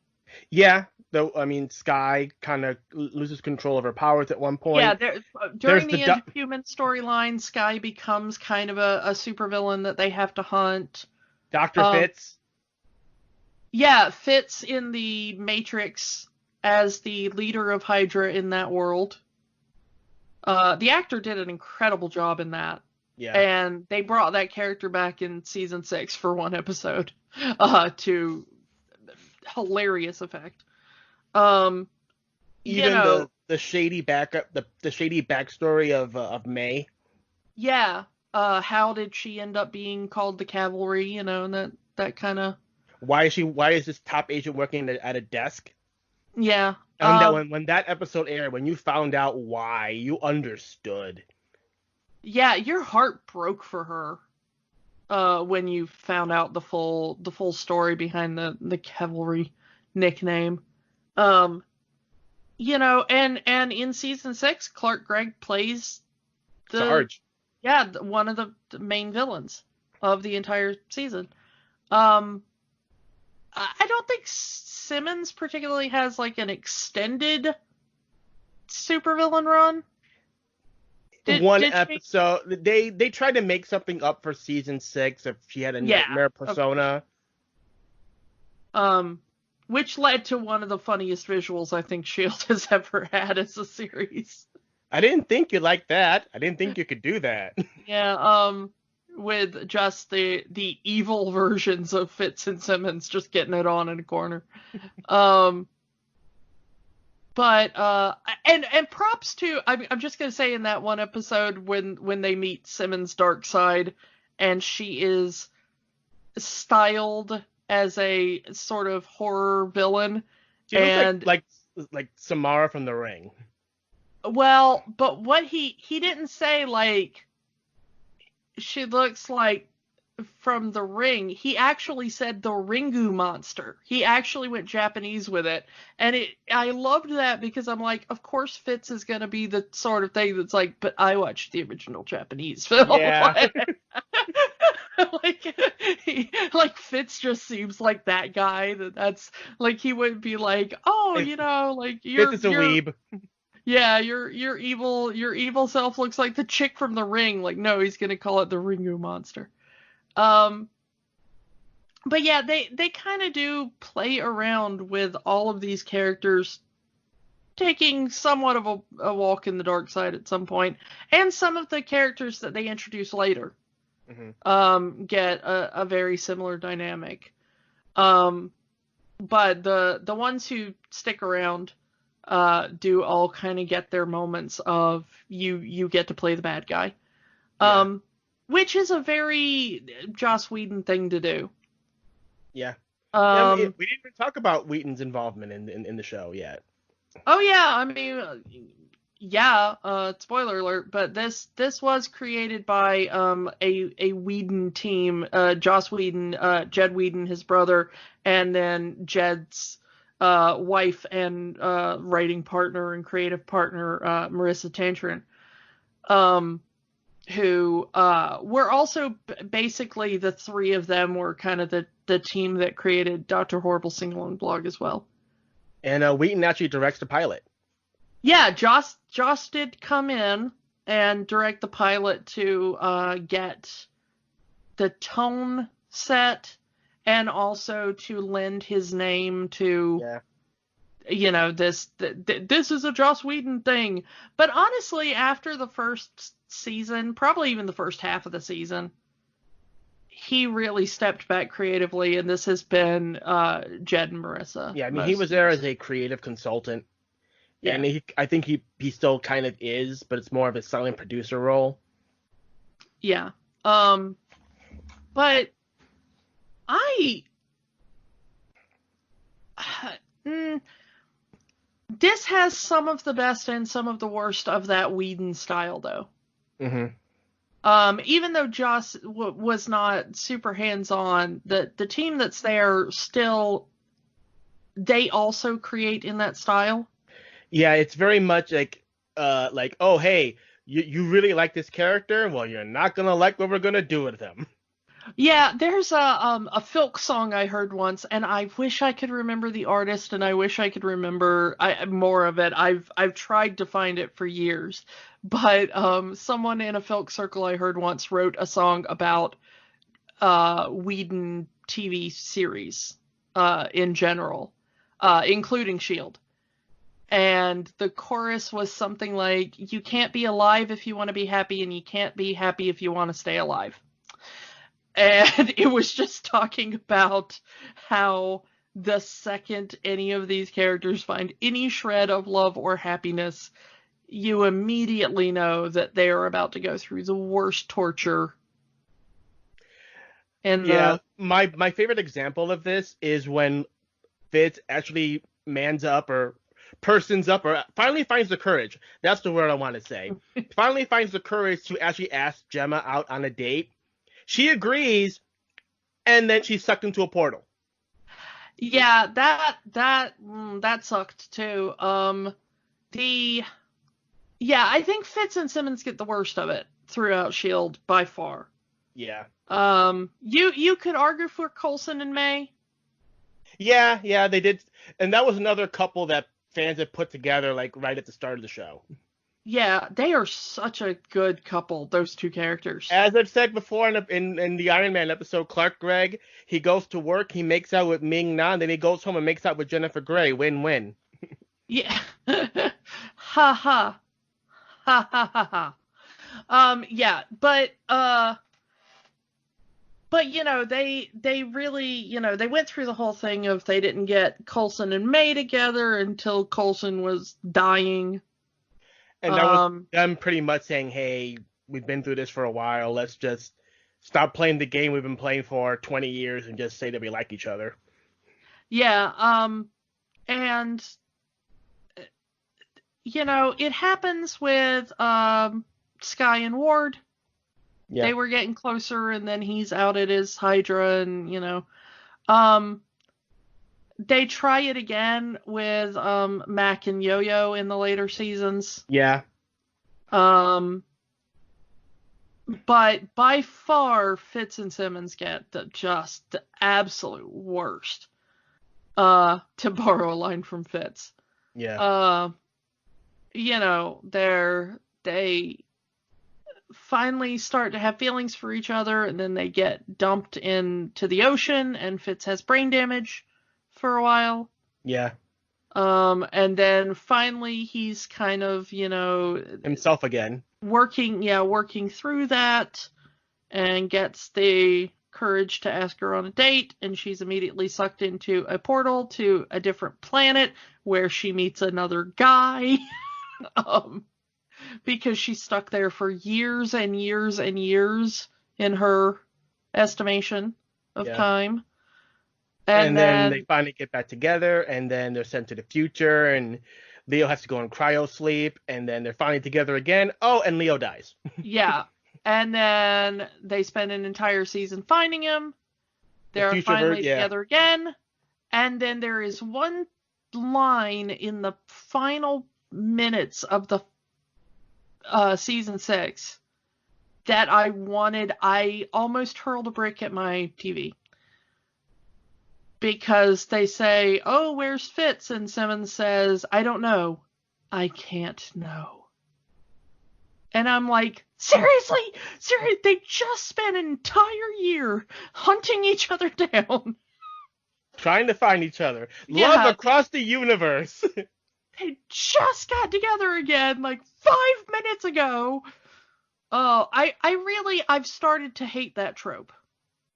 Yeah. Though, Skye kind of loses control of her powers at one point. Yeah, during the Inhuman storyline, Skye becomes kind of a supervillain that they have to hunt. Dr. Fitz? Yeah, Fitz in the Matrix as the leader of Hydra in that world. The actor did an incredible job in that. Yeah. And they brought that character back in season 6 for one episode to hilarious effect. Even the shady the shady backstory of May. Yeah. How did she end up being called the Cavalry? And that kind of. Why is this top agent working at a desk? Yeah. And when that episode aired, when you found out why, you understood. Yeah, your heart broke for her when you found out the full story behind the Cavalry nickname. And in season 6, Clark Gregg plays Sarge. Yeah, one of the main villains of the entire season. I don't think Simmons particularly has like an extended supervillain run. One episode. They tried to make something up for season 6 if she had a nightmare persona. Which led to one of the funniest visuals I think S.H.I.E.L.D. has ever had as a series. I didn't think you liked that. I didn't think you could do that. Yeah, with just the evil versions of Fitz and Simmons just getting it on in a corner. But props to, I'm just gonna say, in that one episode when they meet Simmons' dark side, and she is styled as a sort of horror villain. She looks like Samara from The Ring. Well, but what he didn't say like she looks like from The Ring. He actually said the Ringu monster. He actually went Japanese with it. And I loved that because I'm like, of course Fitz is going to be the sort of thing that's like, but I watched the original Japanese film. Yeah. like Fitz just seems like that guy that's like, he would be like, oh, like Fitz is a weeb. Yeah, your evil self looks like the chick from The Ring. Like, no, he's gonna call it the Ringu monster. But yeah, they kind of do play around with all of these characters taking somewhat of a walk in the dark side at some point, and some of the characters that they introduce later get a very similar dynamic. But the ones who stick around do all kind of get their moments of you get to play the bad guy. Which is a very Joss Whedon thing to do. Yeah. We didn't even talk about Whedon's involvement in the show yet. Oh yeah, I mean, spoiler alert, but this was created by a Whedon team, Joss Whedon, Jed Whedon, his brother, and then Jed's wife and writing partner and creative partner, Marissa Tantrin, who were also basically, the three of them were kind of the team that created Dr. Horrible Sing-Along blog as well. And Wheaton actually directs the pilot. Yeah, Joss did come in and direct the pilot to get the tone set, and also to lend his name to this is a Joss Whedon thing. But honestly, after the first season, probably even the first half of the season, he really stepped back creatively, and this has been Jed and Marissa. Yeah, I mean, he was there as a creative consultant, and I think he still kind of is, but it's more of a silent producer role. Yeah. But this has some of the best and some of the worst of that Whedon style, though. Mm-hmm. Even though Joss was not super hands-on, the team that's there still, they also create in that style. Yeah, it's very much like, oh, hey, you really like this character? Well, you're not gonna like what we're gonna do with them. Yeah, there's a folk song I heard once, and I wish I could remember the artist, and I wish I could remember more of it. I've tried to find it for years, but someone in a folk circle I heard once wrote a song about Whedon TV series in general, including S.H.I.E.L.D. And the chorus was something like, "You can't be alive if you want to be happy, and you can't be happy if you want to stay alive." And it was just talking about how the second any of these characters find any shred of love or happiness, you immediately know that they are about to go through the worst torture. And my favorite example of this is when Fitz actually mans up or persons up or finally finds the courage. That's the word I want to say. Finally finds the courage to actually ask Gemma out on a date. She agrees, and then she's sucked into a portal. Yeah, that sucked too. I think Fitz and Simmons get the worst of it throughout S.H.I.E.L.D. by far. Yeah. You could argue for Coulson and May. Yeah, they did, and that was another couple that fans had put together like right at the start of the show. Yeah, they are such a good couple, those two characters. As I've said before in the Iron Man episode, Clark Gregg, he goes to work, he makes out with Ming Na, then he goes home and makes out with Jennifer Grey. Win-win. Yeah. Ha ha. Ha ha ha ha. Yeah, but they really, they went through the whole thing of they didn't get Coulson and May together until Coulson was dying. And that was them pretty much saying, hey, we've been through this for a while. Let's just stop playing the game we've been playing for 20 years and just say that we like each other. Yeah, and, it happens with Skye and Ward. Yeah. They were getting closer, and then he's outed as Hydra, and, they try it again with Mac and Yo-Yo in the later seasons. Yeah. But by far, Fitz and Simmons get the absolute worst. To borrow a line from Fitz. Yeah. They finally start to have feelings for each other, and then they get dumped into the ocean, and Fitz has brain damage for a while. Yeah. And then finally he's kind of, himself again. Working through that, and gets the courage to ask her on a date, and she's immediately sucked into a portal to a different planet where she meets another guy. Because she's stuck there for years and years and years in her estimation of time. And then they finally get back together, and then they're sent to the future, and Leo has to go on cryo sleep, and then they're finally together again. Oh, and Leo dies. Yeah. And then they spend an entire season finding him. They're finally together again. And then there is one line in the final minutes of the season 6 that I almost hurled a brick at my TV. Because they say, oh, where's Fitz? And Simmons says, I don't know. I can't know. And I'm like, seriously? They just spent an entire year hunting each other down. Trying to find each other. Yeah. Love across the universe. They just got together again, like 5 minutes ago. Oh, I've started to hate that trope.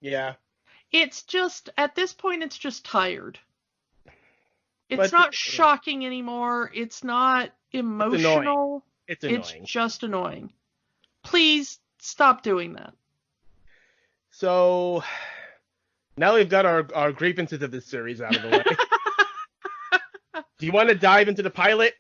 Yeah. It's just, at this point, it's just tired. It's not shocking anymore. It's not emotional. It's annoying. It's just annoying. Please stop doing that. So, now we've got our grievances of this series out of the way. Do you want to dive into the pilot?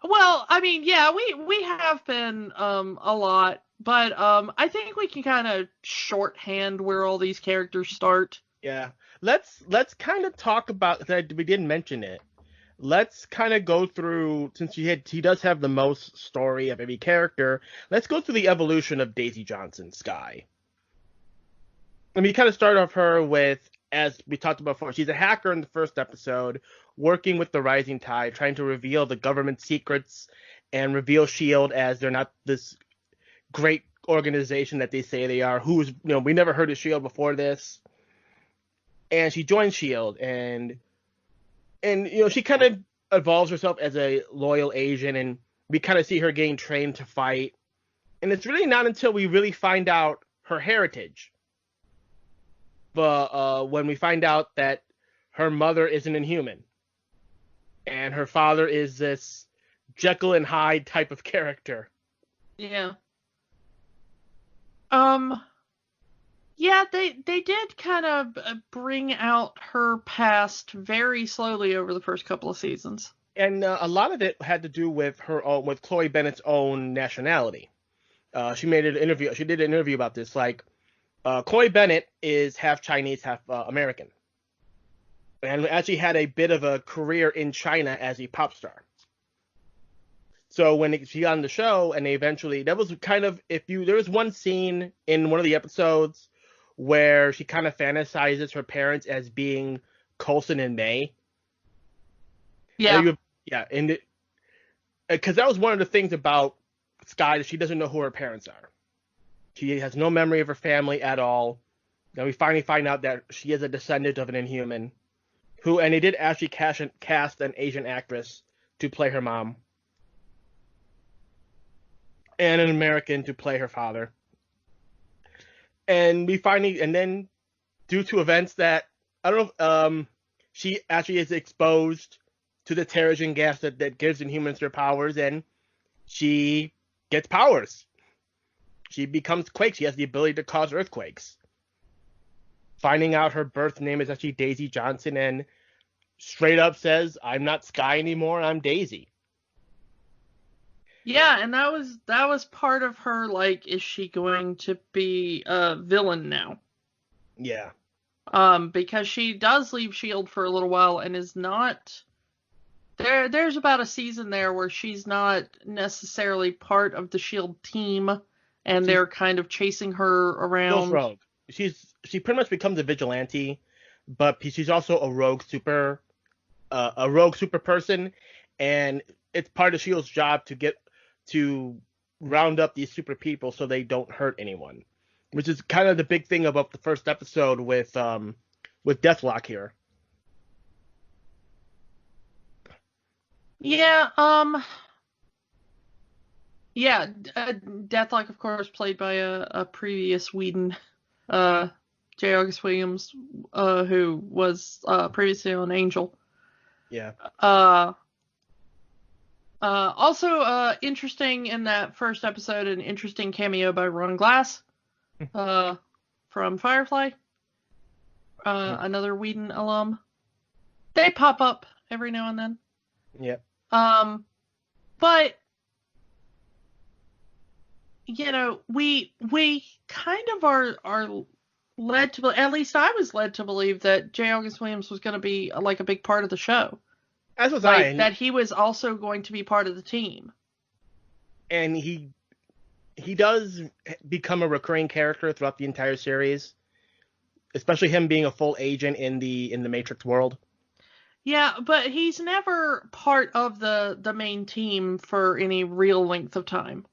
Well, I mean, yeah, we have been a lot, but I think we can kind of shorthand where all these characters start. Yeah. Let's kind of talk about that. We didn't mention it. Let's kind of go through, since he does have the most story of every character. Let's go through the evolution of Daisy Johnson, Sky. Let me kind of start off her with, as we talked about before, she's a hacker in the first episode, working with the Rising Tide, trying to reveal the government secrets and reveal S.H.I.E.L.D. as they're not this great organization that they say they are. We never heard of S.H.I.E.L.D. before this. And she joins S.H.I.E.L.D. and she kind of evolves herself as a loyal agent, and we kind of see her getting trained to fight. And it's really not until we really find out her heritage. But when we find out that her mother is an Inhuman, and her father is this Jekyll and Hyde type of character. Yeah. Yeah, they did kind of bring out her past very slowly over the first couple of seasons. And a lot of it had to do with with Chloe Bennett's own nationality. She did an interview about this. Like, Chloe Bennett is half Chinese, half American. And actually had a bit of a career in China as a pop star. So when she got on the show, and they eventually, that was kind of, there was one scene in one of the episodes where she kind of fantasizes her parents as being Coulson and May. Yeah. And because that was one of the things about Sky, that she doesn't know who her parents are. She has no memory of her family at all. Now we finally find out that she is a descendant of an Inhuman, and they did actually cast an Asian actress to play her mom, and an American to play her father. And then due to events that, I don't know, she actually is exposed to the Terrigen gas that gives Inhumans their powers, and she gets powers. She becomes Quake. She has the ability to cause earthquakes. Finding out her birth name is actually Daisy Johnson, and straight up says, "I'm not Sky anymore, I'm Daisy." Yeah, and that was part of her, like, is she going to be a villain now? Yeah. Because she does leave S.H.I.E.L.D. for a little while and is not... There's about a season there where she's not necessarily part of the S.H.I.E.L.D. team, and they're kind of chasing her around. Goes rogue. She pretty much becomes a vigilante, but she's also a rogue super person, and it's part of S.H.I.E.L.D.'s job to round up these super people so they don't hurt anyone, which is kind of the big thing about the first episode with Deathlock here. Yeah, Deathlock, of course, played by a previous Whedon, J. August Williams, who was previously on Angel. Yeah. Also, interesting in that first episode, an interesting cameo by Ron Glass, from Firefly, another Whedon alum. They pop up every now and then. Yep. But we kind of are led to, at least I was led to believe that J. August Williams was going to be like a big part of the show. As was I. That he was also going to be part of the team. And he does become a recurring character throughout the entire series, especially him being a full agent in the Matrix world. Yeah, but he's never part of the main team for any real length of time.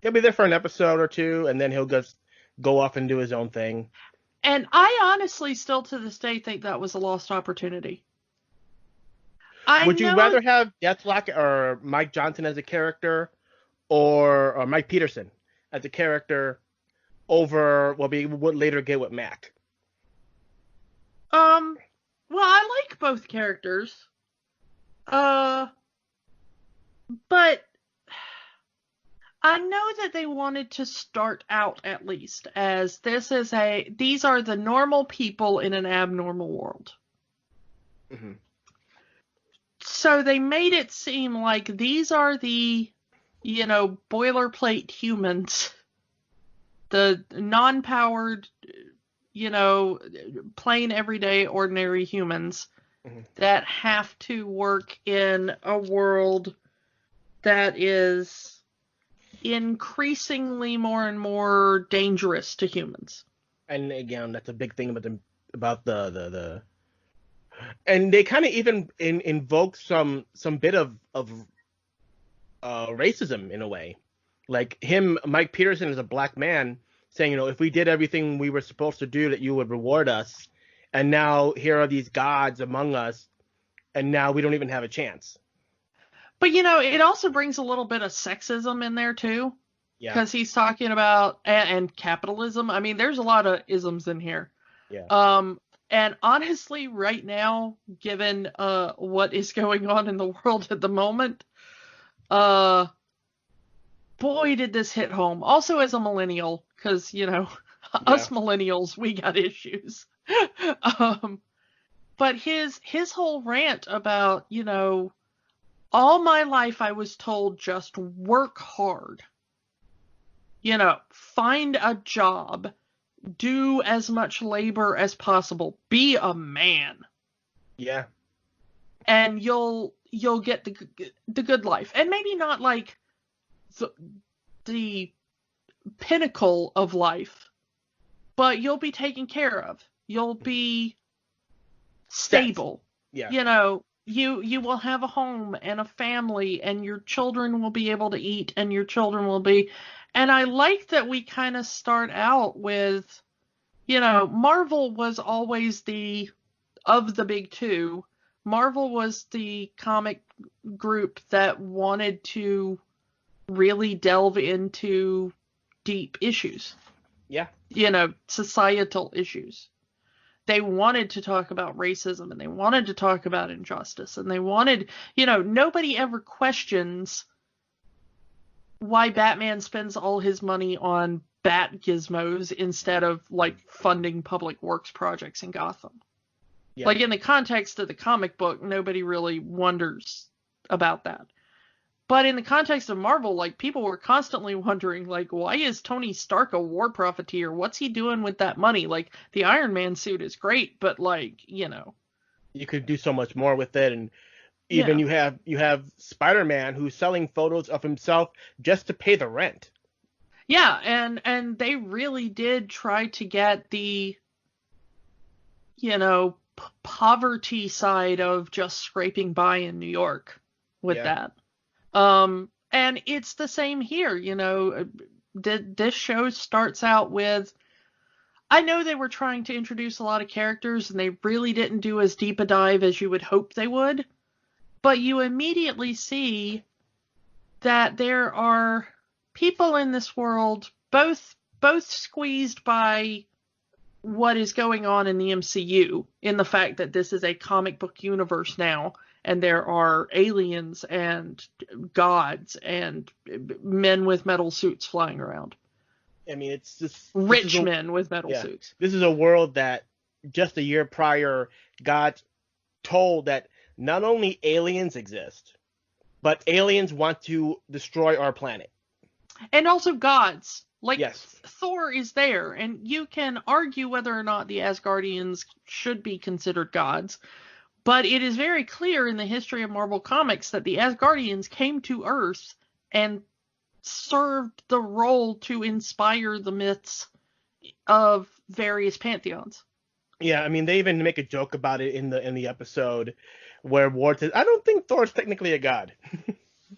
He'll be there for an episode or two, and then he'll just go off and do his own thing. And I honestly still to this day think that was a lost opportunity. Would you rather have Deathlock or Mike Johnson as a character, or Mike Peterson as a character over what we would later get with Mac? Well, I like both characters. But I know that they wanted to start out at least as these are the normal people in an abnormal world. Mm-hmm. So they made it seem like these are the, boilerplate humans, the non-powered, plain everyday ordinary humans that have to work in a world that is increasingly more and more dangerous to humans. And again, that's a big thing about the and they kind of even invoke some bit of racism in a way, like Mike Peterson is a black man saying, if we did everything we were supposed to do, that you would reward us, and now here are these gods among us, and now we don't even have a chance. But it also brings a little bit of sexism in there too. Yeah. Because he's talking about and capitalism. I mean, there's a lot of isms in here. Yeah. And honestly, right now, given what is going on in the world at the moment, boy, did this hit home. Also, as a millennial, because us millennials, we got issues. But his whole rant about all my life I was told just work hard. Find a job, do as much labor as possible, be a man. Yeah. And you'll get the good life. And maybe not like the pinnacle of life, but you'll be taken care of. You'll be stable. Yeah. You will have a home and a family, and your children will be able to eat, and your children will be. And I like that we kind of start out with, Marvel was always of the big two, Marvel was the comic group that wanted to really delve into deep issues. Yeah. Societal issues. They wanted to talk about racism, and they wanted to talk about injustice, and they wanted, nobody ever questions why Batman spends all his money on bat gizmos instead of funding public works projects in Gotham. Yeah. In the context of the comic book, nobody really wonders about that. But in the context of Marvel, people were constantly wondering, why is Tony Stark a war profiteer? What's he doing with that money? The Iron Man suit is great, but you could do so much more with it. And even you have Spider-Man who's selling photos of himself just to pay the rent. Yeah, and they really did try to get the, poverty side of just scraping by in New York with that. And it's the same here, this show starts out with, I know they were trying to introduce a lot of characters and they really didn't do as deep a dive as you would hope they would, but you immediately see that there are people in this world, both squeezed by what is going on in the MCU, in the fact that this is a comic book universe now, and there are aliens and gods and men with metal suits flying around. I mean, it's just rich men with metal suits. This is a world that just a year prior got told that not only aliens exist, but aliens want to destroy our planet. And also gods. Yes. Thor is there, and you can argue whether or not the Asgardians should be considered gods. But it is very clear in the history of Marvel Comics that the Asgardians came to Earth and served the role to inspire the myths of various pantheons. Yeah, I mean, they even make a joke about it in the episode where Ward says, "I don't think Thor's technically a god."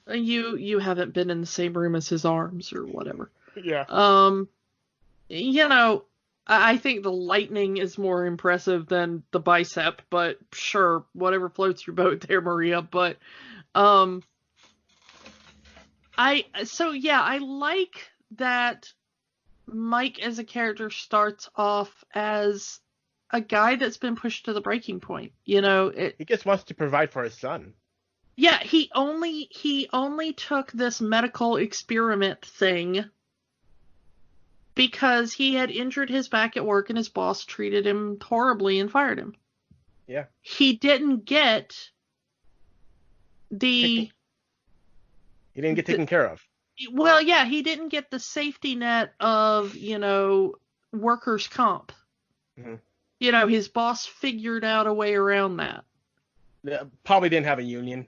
You haven't been in the same room as his arms or whatever. Yeah. I think the lightning is more impressive than the bicep, but sure, whatever floats your boat there, Maria. But I like that Mike as a character starts off as a guy that's been pushed to the breaking point. You know, he just wants to provide for his son. Yeah, he only took this medical experiment thing because he had injured his back at work and his boss treated him horribly and fired him. Yeah. He didn't get He didn't get taken care of. Well, yeah, he didn't get the safety net of, workers' comp. Mm-hmm. His boss figured out a way around that. Yeah, probably didn't have a union.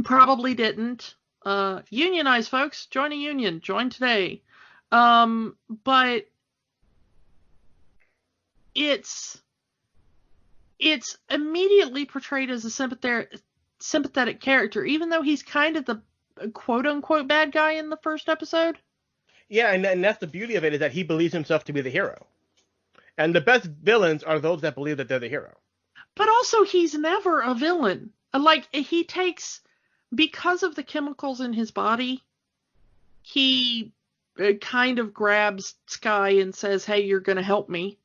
Probably didn't. Unionize, folks. Join a union. Join today. But it's immediately portrayed as a sympathetic character, even though he's kind of the quote-unquote bad guy in the first episode. Yeah, and that's the beauty of it, is that he believes himself to be the hero. And the best villains are those that believe that they're the hero. But also, he's never a villain. He takes, because of the chemicals in his body, he kind of grabs Sky and says, hey, you're going to help me.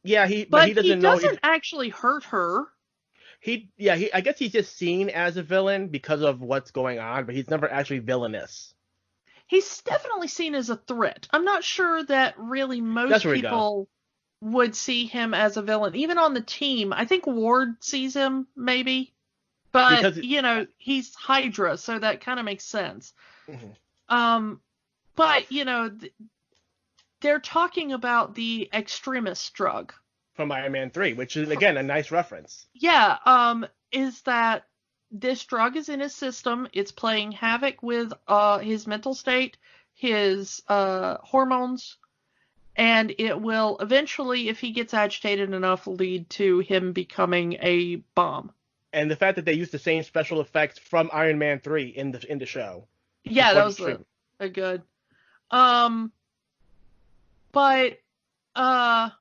Yeah, but he doesn't actually hurt her. I guess he's just seen as a villain because of what's going on, but he's never actually villainous. He's definitely seen as a threat. I'm not sure that really most people would see him as a villain. Even on the team, I think Ward sees him, maybe. But, he's Hydra, so that kind of makes sense. Mm-hmm. But, they're talking about the extremist drug. From Iron Man 3, which is, again, a nice reference. Yeah, is that this drug is in his system. It's playing havoc with his mental state, his hormones, and it will eventually, if he gets agitated enough, lead to him becoming a bomb. And the fact that they used the same special effects from Iron Man 3 in the show. Yeah, that was a good. But I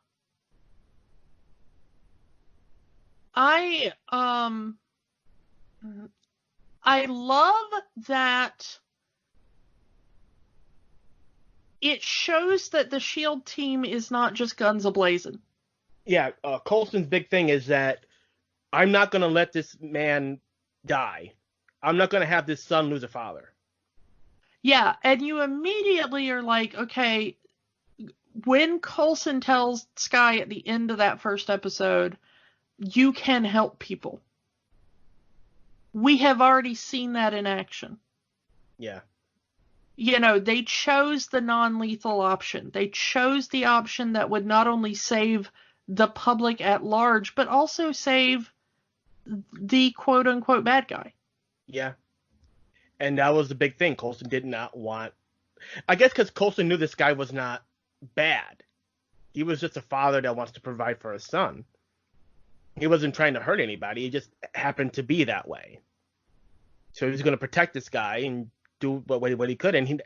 love that it shows that the S.H.I.E.L.D. team is not just guns a-blazing. Yeah, Coulson's big thing is that I'm not going to let this man die. I'm not going to have this son lose a father. Yeah, and you immediately are like, okay, when Coulson tells Sky at the end of that first episode, you can help people. We have already seen that in action. Yeah. They chose the non-lethal option. They chose the option that would not only save the public at large, but also save the quote-unquote bad guy. Yeah. And that was the big thing. Coulson did not want... I guess because Coulson knew this guy was not bad. He was just a father that wants to provide for his son. He wasn't trying to hurt anybody. He just happened to be that way. So he was going to protect this guy and do what he could. And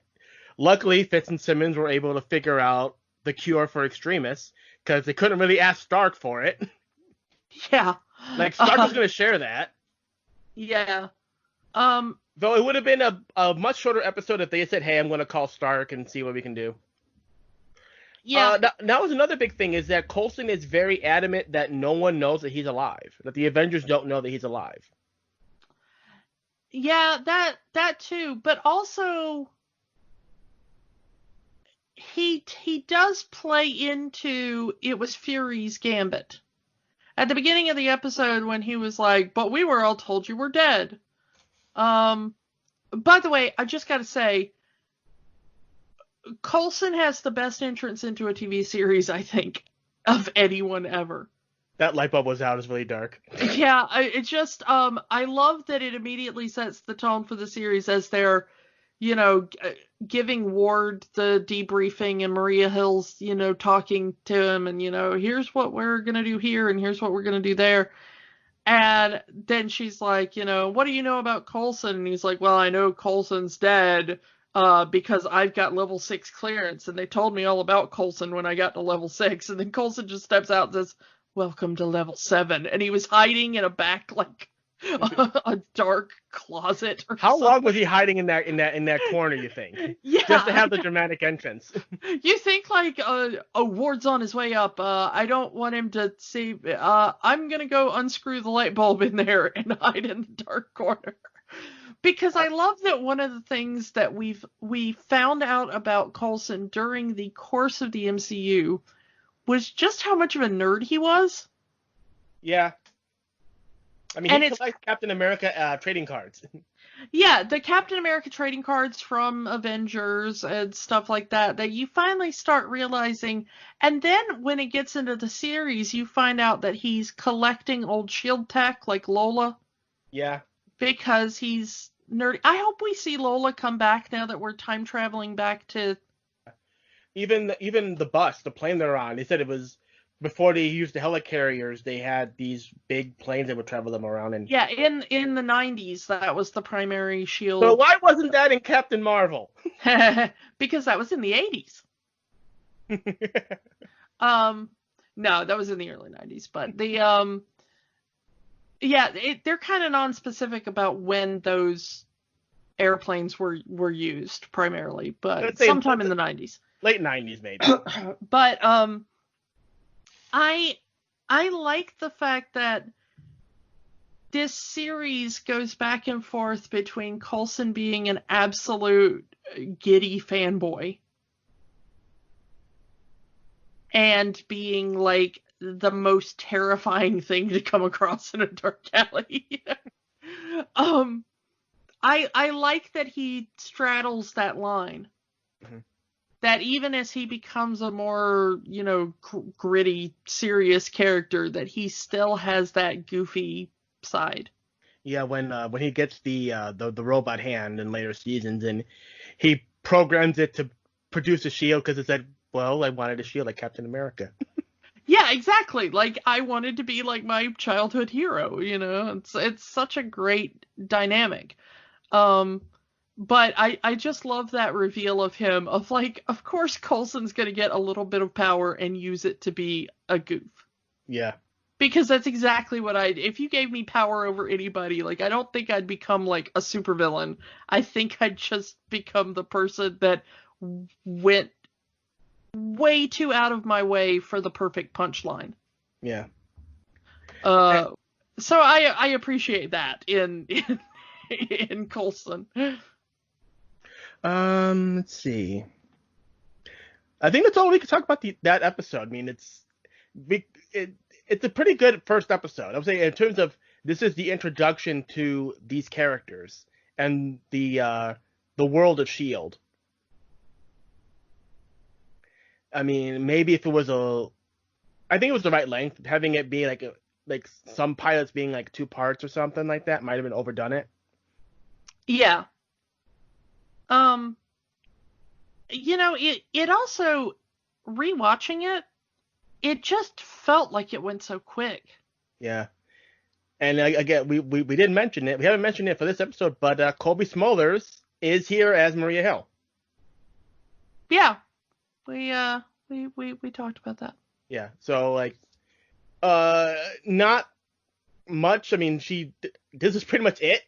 luckily, Fitz and Simmons were able to figure out the cure for extremists because they couldn't really ask Stark for it. Yeah. Stark was going to share that. Yeah. Though it would have been a much shorter episode if they had said, hey, I'm going to call Stark and see what we can do. Yeah. That was another big thing, is that Coulson is very adamant that no one knows that he's alive, that the Avengers don't know that he's alive. Yeah, that too, but also he does play into it was Fury's gambit. At the beginning of the episode when he was like, but we were all told you were dead. By the way, I just gotta say, Coulson has the best entrance into a TV series, I think, of anyone ever. That light bulb was out. It's really dark. Yeah, I love that it immediately sets the tone for the series as they're, giving Ward the debriefing and Maria Hill's, talking to him and, here's what we're going to do here and here's what we're going to do there. And then she's like, what do you know about Coulson? And he's like, well, I know Coulson's dead. because I've got level 6 clearance, and they told me all about Coulson when I got to level 6, and then Coulson just steps out and says, "Welcome to level 7," and he was hiding in a back, like, a dark closet or How something. long was he hiding in that corner, you think? Yeah. Just to have the dramatic entrance. You think, like, Ward's on his way up. I don't want him to see. I'm gonna go unscrew the light bulb in there and hide in the dark corner. Because I love that one of the things that we found out about Coulson during the course of the MCU was just how much of a nerd he was. Yeah. I mean, And he collects Captain America trading cards. Yeah, the Captain America trading cards from Avengers and stuff like that you finally start realizing. And then when it gets into the series, you find out that he's collecting old SHIELD tech like Lola. Yeah. Because he's nerdy. I hope we see Lola come back now that we're time traveling back to... Even the bus, the plane they're on, they said it was... Before they used the helicarriers, they had these big planes that would travel them around. And yeah, in the 90s, that was the primary SHIELD. So why wasn't that in Captain Marvel? Because that was in the 80s. No, that was in the early 90s. But the they're kind of non-specific about when those airplanes were used primarily, but sometime in the 90s. Late 90s, maybe. But I like the fact that this series goes back and forth between Coulson being an absolute giddy fanboy and being like the most terrifying thing to come across in a dark alley. I like that he straddles that line. Mm-hmm. That even as he becomes a more, gritty, serious character, that he still has that goofy side. Yeah, when he gets the robot hand in later seasons, and he programs it to produce a shield because it said, "Well, I wanted a shield like Captain America." Yeah, exactly. Like, I wanted to be like my childhood hero. It's such a great dynamic. But I just love that reveal of him, of like, of course Coulson's going to get a little bit of power and use it to be a goof. Yeah. Because that's exactly what if you gave me power over anybody, like, I don't think I'd become like a supervillain. I think I'd just become the person that went way too out of my way for the perfect punchline. Yeah. So I appreciate that in Coulson. Let's see. I think that's all we can talk about that episode. I mean, it's a pretty good first episode. I would say in terms of this is the introduction to these characters and the world of SHIELD. I mean, maybe if it was I think it was the right length. Having it be like some pilots being like 2 parts or something like that might have been overdone it. Yeah. It also, rewatching it just felt like it went so quick. Yeah. And again, we didn't mention it. We haven't mentioned it for this episode, but Colby Smulders is here as Maria Hill. Yeah. We talked about that. Yeah. So not much. I mean, this is pretty much it.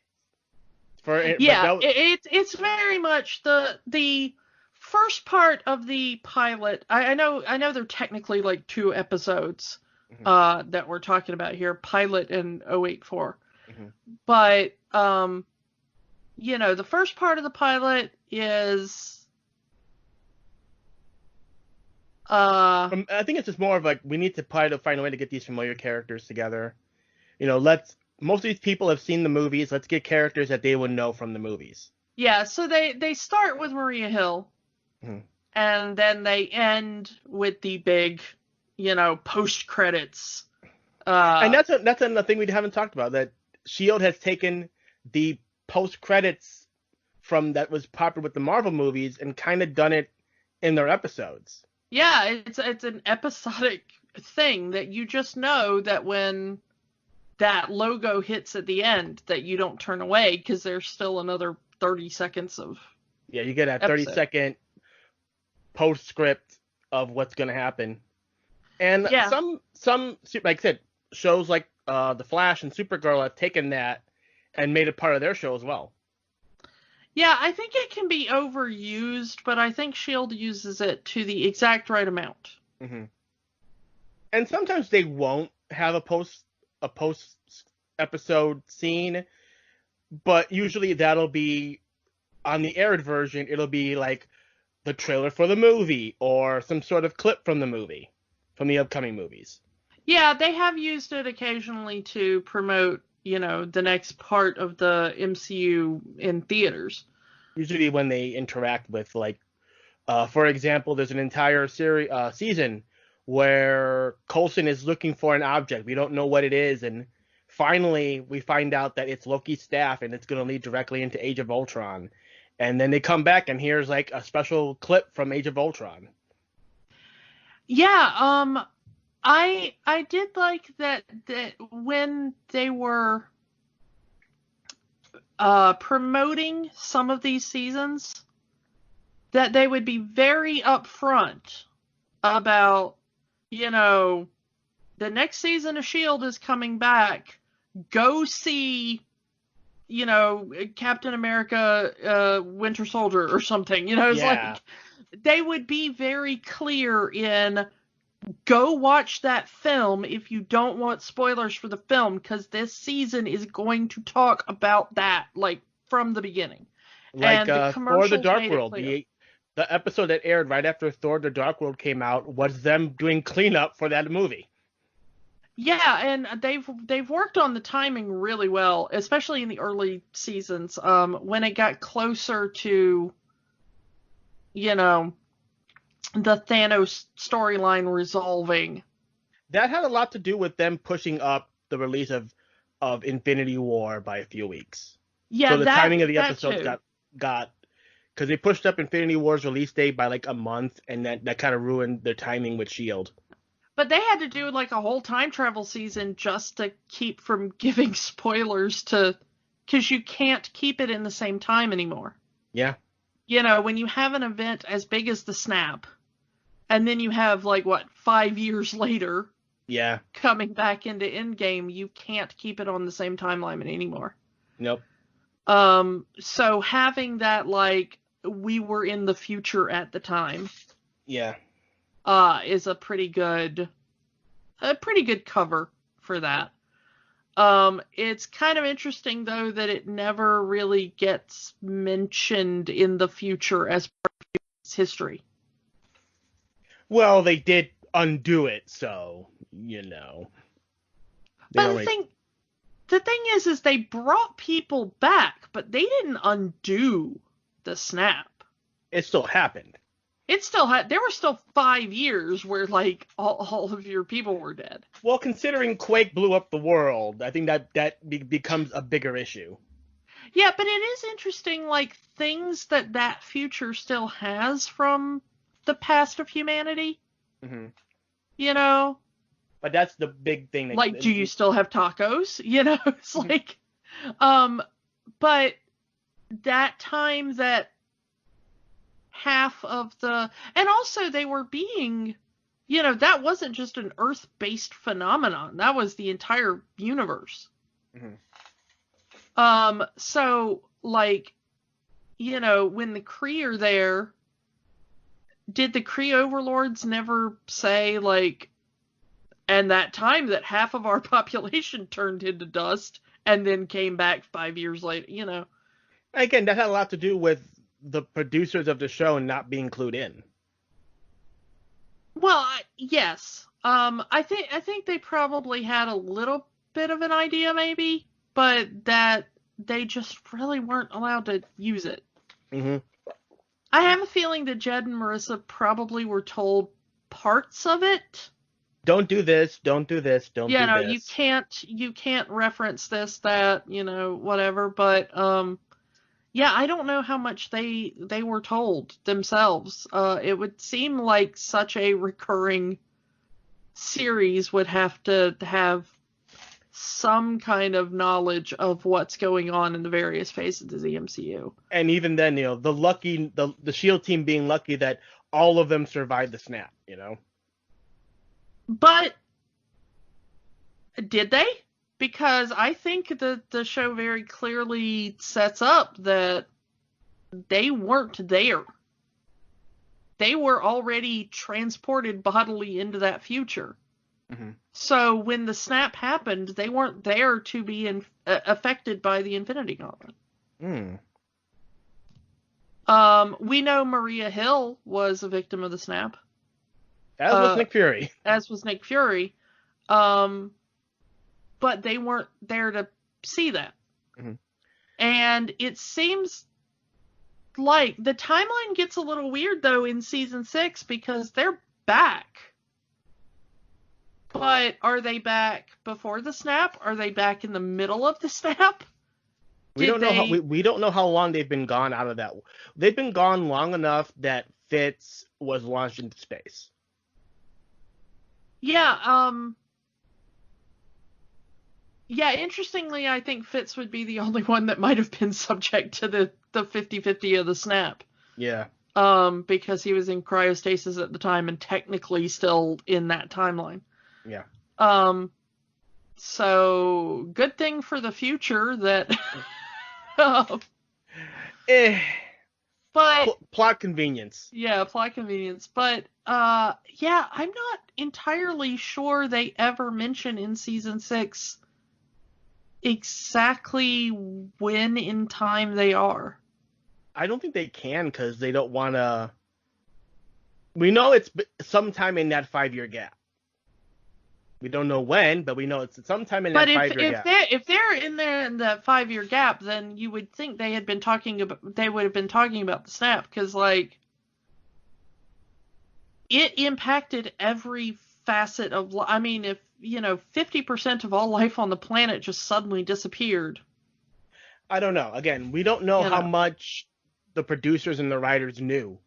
It's very much the first part of the pilot. I know they're technically like 2 episodes that we're talking about here, pilot and 084. Mm-hmm. But the first part of the pilot is I think it's just more of like we need to find a way to get these familiar characters together. Most of these people have seen the movies. Let's get characters that they would know from the movies. Yeah, so they start with Maria Hill, mm-hmm. and then they end with the big, post credits. And that's another thing we haven't talked about. That SHIELD has taken the post credits from that was popular with the Marvel movies and kind of done it in their episodes. Yeah, it's an episodic thing that you just know that when that logo hits at the end that you don't turn away because there's still another 30 seconds of Yeah, you get a episode. 30-second postscript of what's going to happen. And Yeah. some, like I said, shows like The Flash and Supergirl have taken that and made it part of their show as well. Yeah, I think it can be overused, but I think S.H.I.E.L.D. uses it to the exact right amount. Mm-hmm. And sometimes they won't have a post episode scene, but usually that'll be on the aired version. It'll be like the trailer for the movie or some sort of clip from the movie, from the upcoming movies. Yeah, they have used it occasionally to promote, the next part of the MCU in theaters. Usually when they interact with, like, for example, there's an entire season where Coulson is looking for an object. We don't know what it is, and finally we find out that it's Loki's staff, and it's going to lead directly into Age of Ultron. And then they come back, and here's like a special clip from Age of Ultron. Yeah, I did like that when they were promoting some of these seasons, that they would be very upfront about, the next season of S.H.I.E.L.D. is coming back. Go see, Captain America, Winter Soldier or something. It's like they would be very clear in, go watch that film if you don't want spoilers for the film, because this season is going to talk about that, like, from the beginning. Like Thor: The Dark World, the episode that aired right after Thor: The Dark World came out was them doing cleanup for that movie. Yeah, and they've worked on the timing really well, especially in the early seasons. When it got closer to, the Thanos storyline resolving. That had a lot to do with them pushing up the release of Infinity War by a few weeks. Yeah, so the timing of the episodes got because they pushed up Infinity War's release date by like a month, and that kind of ruined their timing with S.H.I.E.L.D. But they had to do like a whole time travel season just to keep from giving spoilers because you can't keep it in the same time anymore. Yeah. When you have an event as big as the Snap, and then you have 5 years later, coming back into Endgame, you can't keep it on the same timeline anymore. Nope. So having that, we were in the future at the time. Yeah. Is a pretty good cover for that. It's kind of interesting though that it never really gets mentioned in the future as part of its history. Well, they did undo it, so But the thing is they brought people back, but they didn't undo the Snap. It still happened. It still there were still 5 years where all of your people were dead. Well, considering Quake blew up the world, I think that becomes a bigger issue. Yeah, but it is interesting, things that future still has from the past of humanity. Mm-hmm. But that's the big thing. Do you still have tacos? It's mm-hmm. But that time that half of and also they were being, that wasn't just an Earth-based phenomenon. That was the entire universe. Mm-hmm. So when the Kree are there, did the Kree overlords never say and that time that half of our population turned into dust and then came back 5 years later, Again, that had a lot to do with the producers of the show not being clued in. Well, yes. I think they probably had a little bit of an idea maybe, but that they just really weren't allowed to use it. Mm-hmm. I have a feeling that Jed and Marissa probably were told parts of it. Don't do this, don't do this, don't do this. You can't reference this, that, whatever, but I don't know how much they were told themselves. It would seem like such a recurring series would have to have some kind of knowledge of what's going on in the various phases of the MCU. And even then, the SHIELD team being lucky that all of them survived the snap, But did they? Because I think the show very clearly sets up that they weren't there. They were already transported bodily into that future. Mm-hmm. So when the snap happened, they weren't there to be affected by the Infinity Gauntlet. We know Maria Hill was a victim of the snap. As was Nick Fury. As was Nick Fury. But they weren't there to see that. Mm-hmm. And it seems like the timeline gets a little weird, though, in season 6 because they're back. But are they back before the snap? Are they back in the middle of the snap? We don't know how long they've been gone out of that. They've been gone long enough that Fitz was launched into space. Yeah, interestingly, I think Fitz would be the only one that might have been subject to the 50-50 of the snap. Yeah. Because he was in cryostasis at the time and technically still in that timeline. Yeah. So good thing for the future that but plot convenience. Yeah, plot convenience. But I'm not entirely sure they ever mention in season 6 exactly when in time they are. I don't think they can because they don't want to. We know it's sometime in that 5-year gap. We don't know when, but we know it's sometime in that 5-year gap. But if they're in there in that 5-year gap, then you would think they would have been talking about the snap because it impacted every facet of. I mean, if 50% of all life on the planet just suddenly disappeared. I don't know. Again, we don't know how much the producers and the writers knew,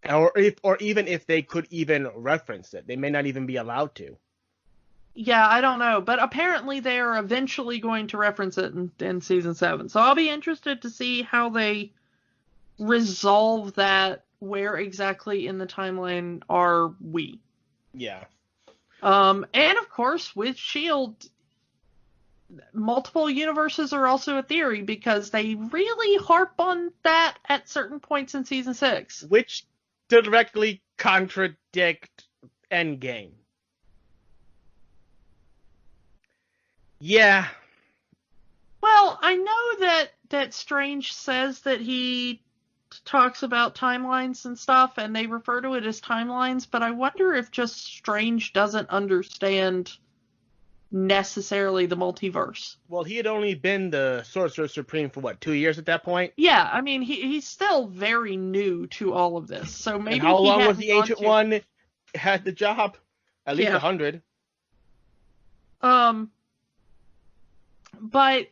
or even if they could even reference it. They may not even be allowed to. Yeah, I don't know, but apparently they are eventually going to reference it in season 7. So I'll be interested to see how they resolve that. Where exactly in the timeline are we? Yeah. And of course, with SHIELD, multiple universes are also a theory because they really harp on that at certain points in season 6. Which directly contradict Endgame. Yeah. Well, I know that Strange says that he talks about timelines and stuff, and they refer to it as timelines, but I wonder if just Strange doesn't understand necessarily the multiverse. Well, he had only been the Sorcerer Supreme for 2 years at that point? Yeah, I mean, he's still very new to all of this, so maybe. And how long was the Ancient One had the job? At least 100. But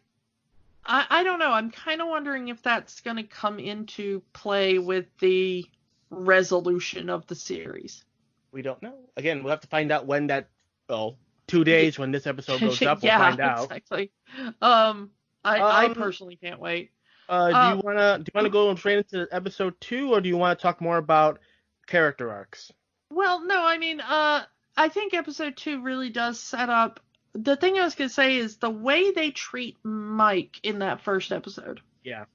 I don't know. I'm kind of wondering if that's going to come into play with the resolution of the series. We don't know. Again, we'll have to find out when that. 2 days when this episode goes up, we'll find out. Exactly. I personally can't wait. Do you wanna go straight into episode 2, or do you want to talk more about character arcs? Well, no. I mean, I think episode 2 really does set up. The thing I was going to say is the way they treat Mike in that first episode. Yeah.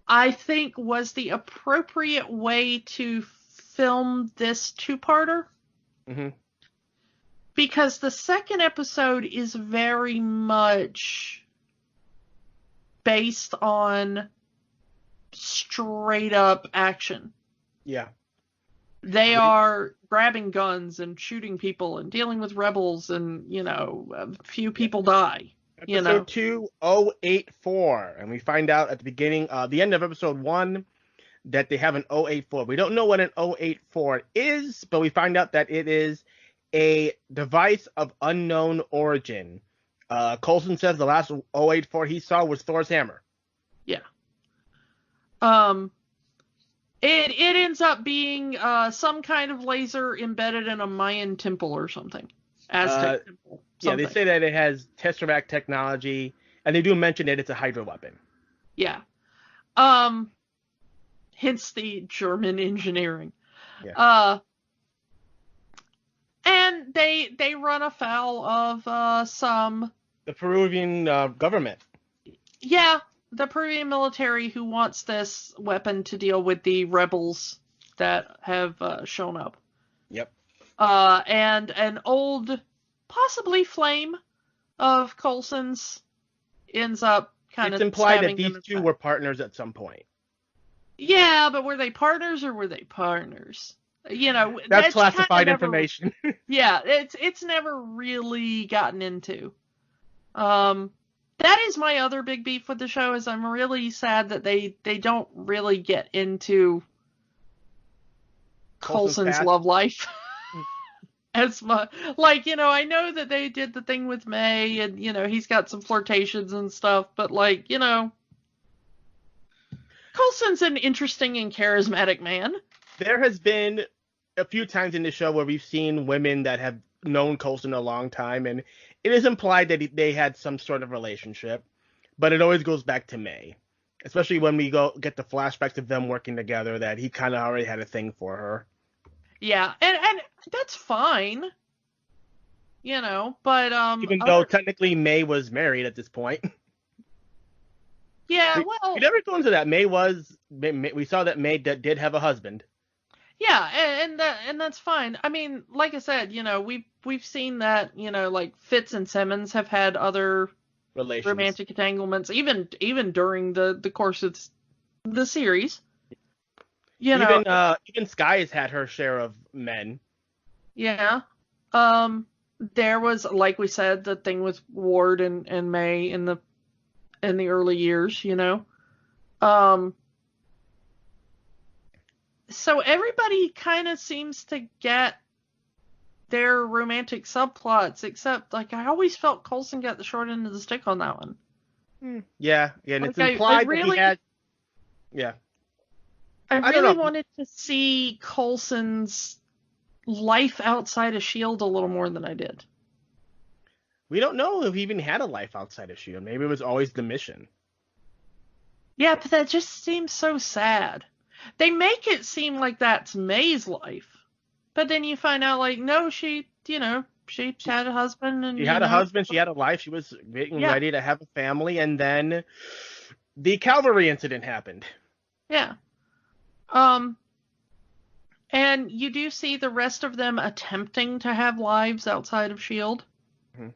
I think was the appropriate way to film this 2-parter. Mm-hmm. Because the second episode is very much based on straight up action. Yeah. They are grabbing guns and shooting people and dealing with rebels and, a few people die. Episode 2084. And we find out at the beginning, the end of episode 1, that they have an 084. We don't know what an 084 is, but we find out that it is a device of unknown origin. Coulson says the last 084 he saw was Thor's hammer. Yeah. It ends up being some kind of laser embedded in a Mayan temple or something. Aztec temple. Yeah, they say that it has Tesseract technology, and they do mention that it's a Hydra weapon. Yeah. Hence the German engineering. Yeah. And they run afoul of the Peruvian government. Yeah, the Peruvian military who wants this weapon to deal with the rebels that have shown up. Yep. And an old, possibly flame of Coulson's ends up kind of. It's implied that these two were partners at some point. Yeah, but were they partners or were they partners? You know, that's classified information. Yeah, it's never really gotten into. That is my other big beef with the show, is I'm really sad that they don't really get into Coulson's love life. As much, like, you know, I know that they did the thing with May, and, you know, he's got some flirtations and stuff, but, like, you know, Coulson's an interesting and charismatic man. There has been a few times in the show where we've seen women that have known Coulson a long time, and it is implied that they had some sort of relationship, but it always goes back to May, especially when we get the flashbacks of them working together, that he kind of already had a thing for her. Yeah, and that's fine, you know, but even though technically May was married at this point. Yeah, we never go into that. We saw that May did have a husband. Yeah, and that's fine. I mean, like I said, you know, we've seen that, you know, like Fitz and Simmons have had other romantic entanglements, even during the course of the series. You know, even Skye has had her share of men. Yeah. There was, like we said, the thing with Ward and May in the early years, you know. So everybody kind of seems to get their romantic subplots, except, like, I always felt Coulson got the short end of the stick on that one. Yeah, and like, it's implied that he had. Yeah. I really wanted to see Coulson's life outside of S.H.I.E.L.D. a little more than I did. We don't know if he even had a life outside of S.H.I.E.L.D. Maybe it was always the mission. Yeah, but that just seems so sad. They make it seem like that's May's life, but then you find out, like, no, she had a husband. And she had a husband, she had a life, she was getting ready to have a family, and then the cavalry incident happened. Yeah. And you do see the rest of them attempting to have lives outside of S.H.I.E.L.D. Mm-hmm.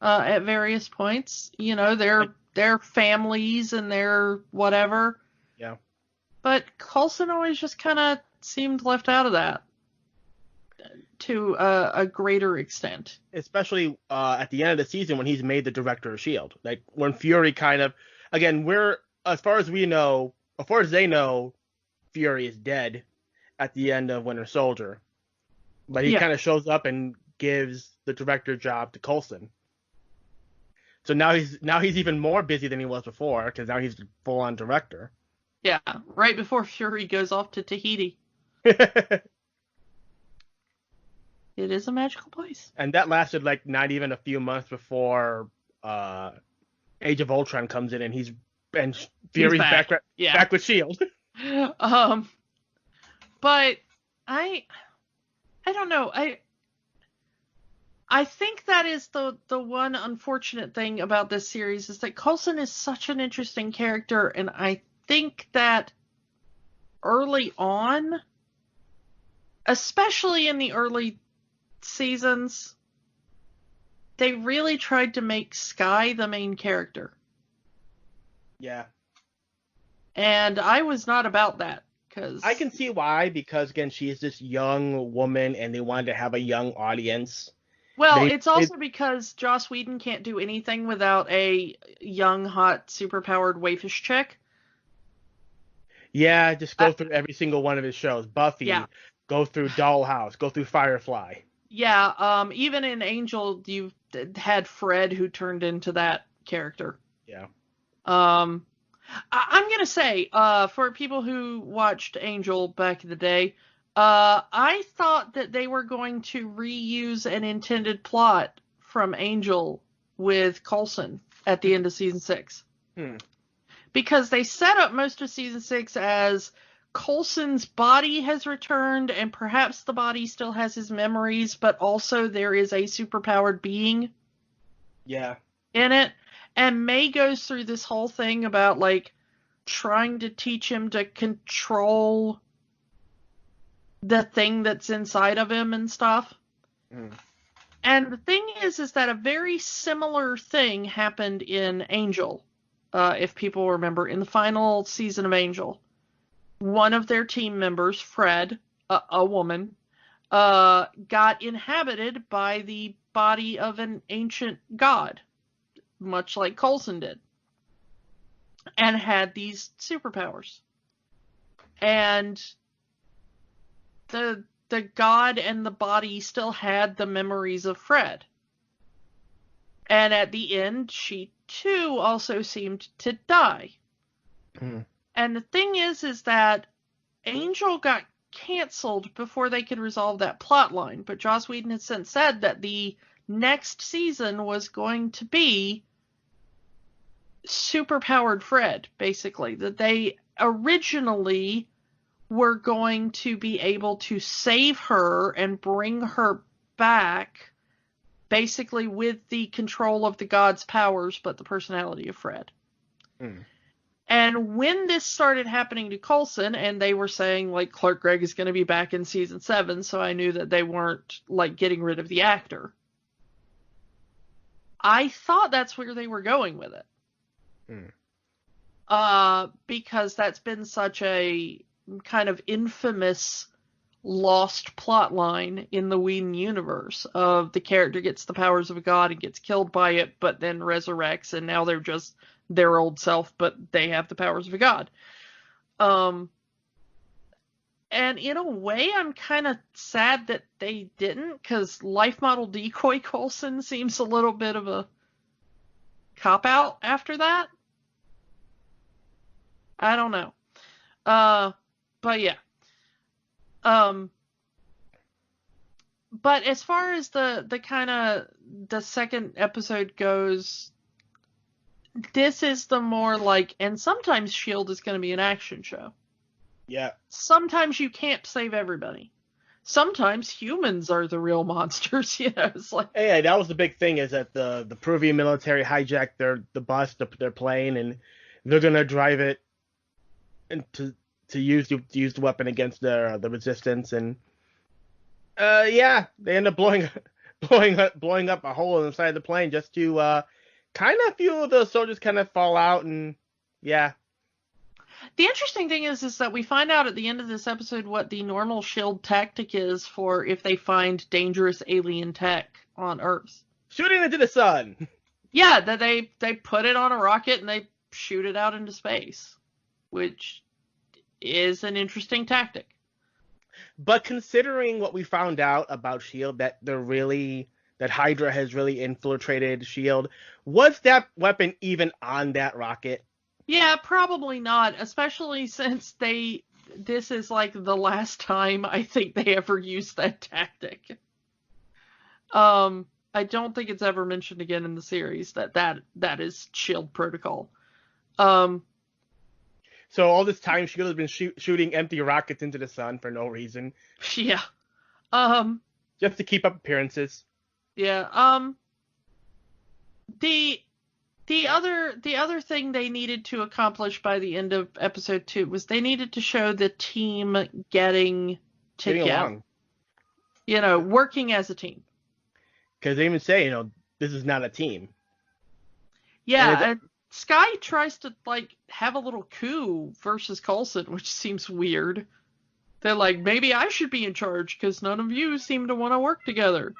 At various points. You know, their families and their whatever. Yeah. But Coulson always just kind of seemed left out of that to a greater extent. Especially at the end of the season when he's made the director of S.H.I.E.L.D. Like, when Fury kind of... Again, as far as they know, Fury is dead at the end of Winter Soldier. But he kind of shows up and gives the director job to Coulson. So now he's even more busy than he was before, because now he's full-on director. Yeah, right before Fury goes off to Tahiti. It is a magical place. And that lasted, like, not even a few months before Age of Ultron comes in, and Fury's back with S.H.I.E.L.D. But I don't know. I think that is the one unfortunate thing about this series, is that Coulson is such an interesting character, and I think that early on, especially in the early seasons, they really tried to make Skye the main character. Yeah. And I was not about that. I can see why, because, again, she is this young woman, and they wanted to have a young audience. Well, it's also because Joss Whedon can't do anything without a young, hot, superpowered waifish chick. Yeah, just go through every single one of his shows. Buffy, go through Dollhouse, go through Firefly. Yeah, even in Angel, you've had Fred, who turned into that character. Yeah. I'm going to say, for people who watched Angel back in the day, I thought that they were going to reuse an intended plot from Angel with Coulson at the end of season 6. Because they set up most of season 6 as Coulson's body has returned, and perhaps the body still has his memories, but also there is a superpowered being in it. And May goes through this whole thing about, like, trying to teach him to control the thing that's inside of him and stuff. And the thing is that a very similar thing happened in Angel. If people remember, in the final season of Angel, one of their team members, Fred, a woman, got inhabited by the body of an ancient god, much like Coulson did, and had these superpowers. And the god and the body still had the memories of Fred. And at the end, she too also seemed to die. And the thing is that Angel got canceled before they could resolve that plot line. But Joss Whedon has since said that the next season was going to be superpowered Fred, basically. That they originally were going to be able to save her and bring her back, basically with the control of the god's powers, but the personality of Fred. And when this started happening to Coulson, and they were saying, like, Clark Gregg is going to be back in season 7, so I knew that they weren't, like, getting rid of the actor. I thought that's where they were going with it. Because that's been such a kind of infamous lost plot line in the Whedon universe of the character gets the powers of a god and gets killed by it, but then resurrects, and now they're just their old self, but they have the powers of a god. And in a way, I'm kind of sad that they didn't, because Life Model Decoy Coulson seems a little bit of a cop-out after that. I don't know. But yeah. But as far as the kind of the second episode goes, this is the more like, and sometimes S.H.I.E.L.D. is going to be an action show. Yeah. Sometimes you can't save everybody. Sometimes humans are the real monsters, you know. It's like, hey, that was the big thing, is that the Peruvian military hijacked the bus, their plane, and they're gonna drive it and to use the weapon against the resistance, and they end up blowing up a hole inside the plane just to kind of few of the soldiers kind of fall out, and yeah. The interesting thing is that we find out at the end of this episode what the normal S.H.I.E.L.D. tactic is for if they find dangerous alien tech on Earth. Shooting into the sun. Yeah, that they put it on a rocket and they shoot it out into space, which is an interesting tactic. But considering what we found out about S.H.I.E.L.D., that Hydra has really infiltrated S.H.I.E.L.D., was that weapon even on that rocket? Yeah, probably not, especially since this is like the last time I think they ever used that tactic. I don't think it's ever mentioned again in the series that is S.H.I.E.L.D. protocol. So all this time S.H.I.E.L.D. has been shooting empty rockets into the sun for no reason. Yeah. Just to keep up appearances. Yeah. The other thing they needed to accomplish by the end of episode 2 was they needed to show the team getting together. Along. You know, working as a team. Because they even say, this is not a team. Yeah, and Skye tries to, like, have a little coup versus Coulson, which seems weird. They're like, maybe I should be in charge because none of you seem to want to work together.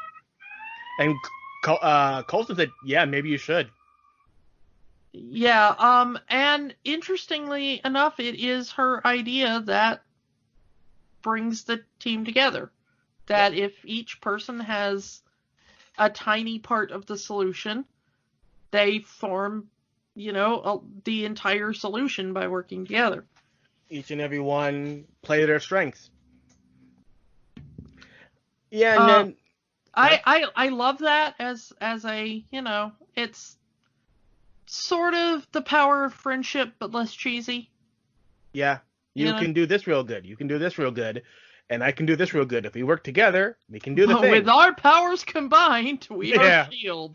And Coulson said, yeah, maybe you should. Yeah, and interestingly enough, it is her idea that brings the team together. That if each person has a tiny part of the solution, they form, the entire solution by working together. Each and every one play their strengths. Yeah, and then... I love that as a, it's sort of the power of friendship, but less cheesy. Yeah. You can do this real good. You can do this real good. And I can do this real good. If we work together, we can do the thing. With our powers combined, we are S.H.I.E.L.D.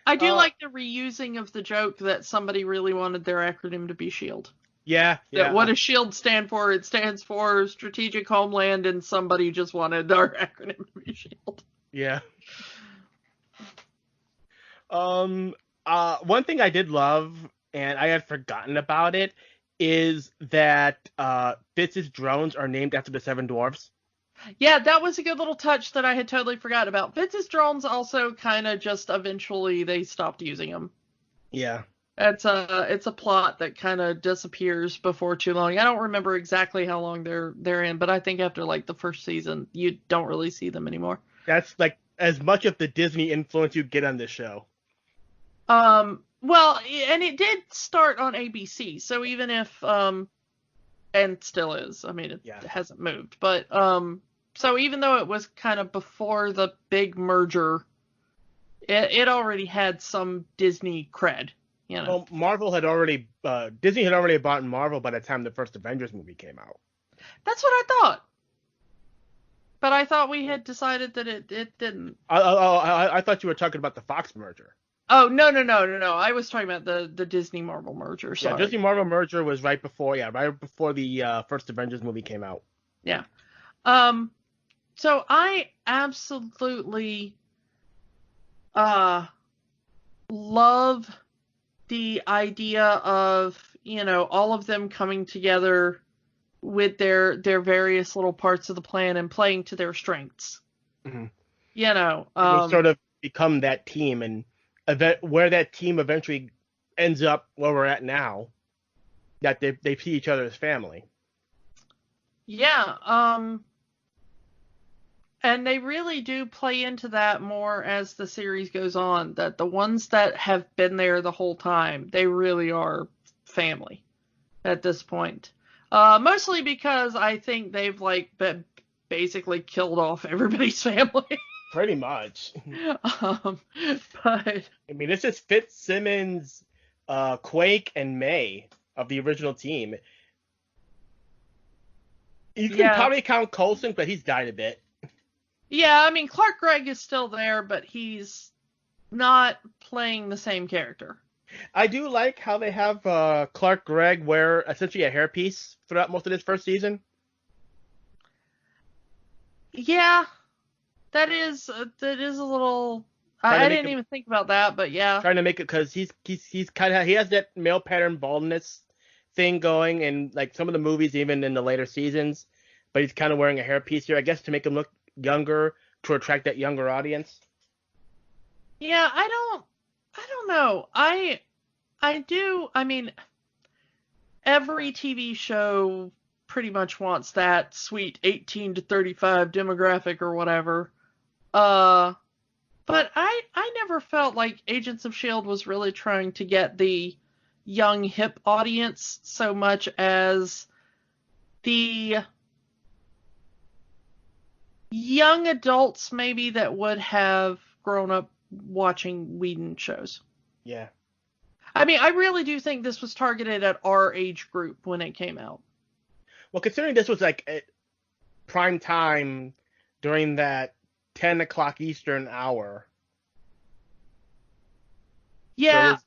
I do like the reusing of the joke that somebody really wanted their acronym to be S.H.I.E.L.D. Yeah. What does S.H.I.E.L.D. stand for? It stands for Strategic Homeland, and somebody just wanted our acronym to be S.H.I.E.L.D. Yeah. One thing I did love, and I had forgotten about it, is that Fitz's drones are named after the Seven Dwarfs. Yeah, that was a good little touch that I had totally forgot about. Fitz's drones also kind of just eventually they stopped using them. Yeah. It's a plot that kind of disappears before too long. I don't remember exactly how long they're in, but I think after like the first season, you don't really see them anymore. That's like as much of the Disney influence you get on this show. Well, and it did start on ABC, so even if and still is. I mean, it hasn't moved, but so even though it was kind of before the big merger, it already had some Disney cred. Well, Disney had already bought Marvel by the time the first Avengers movie came out. That's what I thought. But I thought we had decided that it didn't. I thought you were talking about the Fox merger. Oh, no. I was talking about the Disney Marvel merger. Sorry. Yeah, Disney Marvel merger was right before the first Avengers movie came out. Yeah. So I absolutely love the idea of, all of them coming together with their various little parts of the plan and playing to their strengths. Mm-hmm. They sort of become that team, and where that team eventually ends up where we're at now, that they see each other as family. Yeah, and they really do play into that more as the series goes on, that the ones that have been there the whole time, they really are family at this point. Mostly because I think they've basically killed off everybody's family. Pretty much. But I mean, this is Fitzsimmons, Quake, and May of the original team. You can probably count Coulson, but he's died a bit. Yeah, I mean, Clark Gregg is still there, but he's not playing the same character. I do like how they have Clark Gregg wear essentially a hairpiece throughout most of this first season. Yeah, that is a little. I didn't even think about that, but yeah. Trying to make it because he's kind of he has that male pattern baldness thing going in like some of the movies, even in the later seasons. But he's kind of wearing a hairpiece here, I guess, to make him look younger, to attract that younger audience. Yeah, I don't know. I do. I mean, every TV show pretty much wants that sweet 18 to 35 demographic or whatever. But I never felt like Agents of S.H.I.E.L.D. was really trying to get the young, hip audience so much as the young adults maybe that would have grown up watching Whedon shows. Yeah. I mean, I really do think this was targeted at our age group when it came out. Well, considering this was like at prime time during that 10 o'clock Eastern hour. Yeah,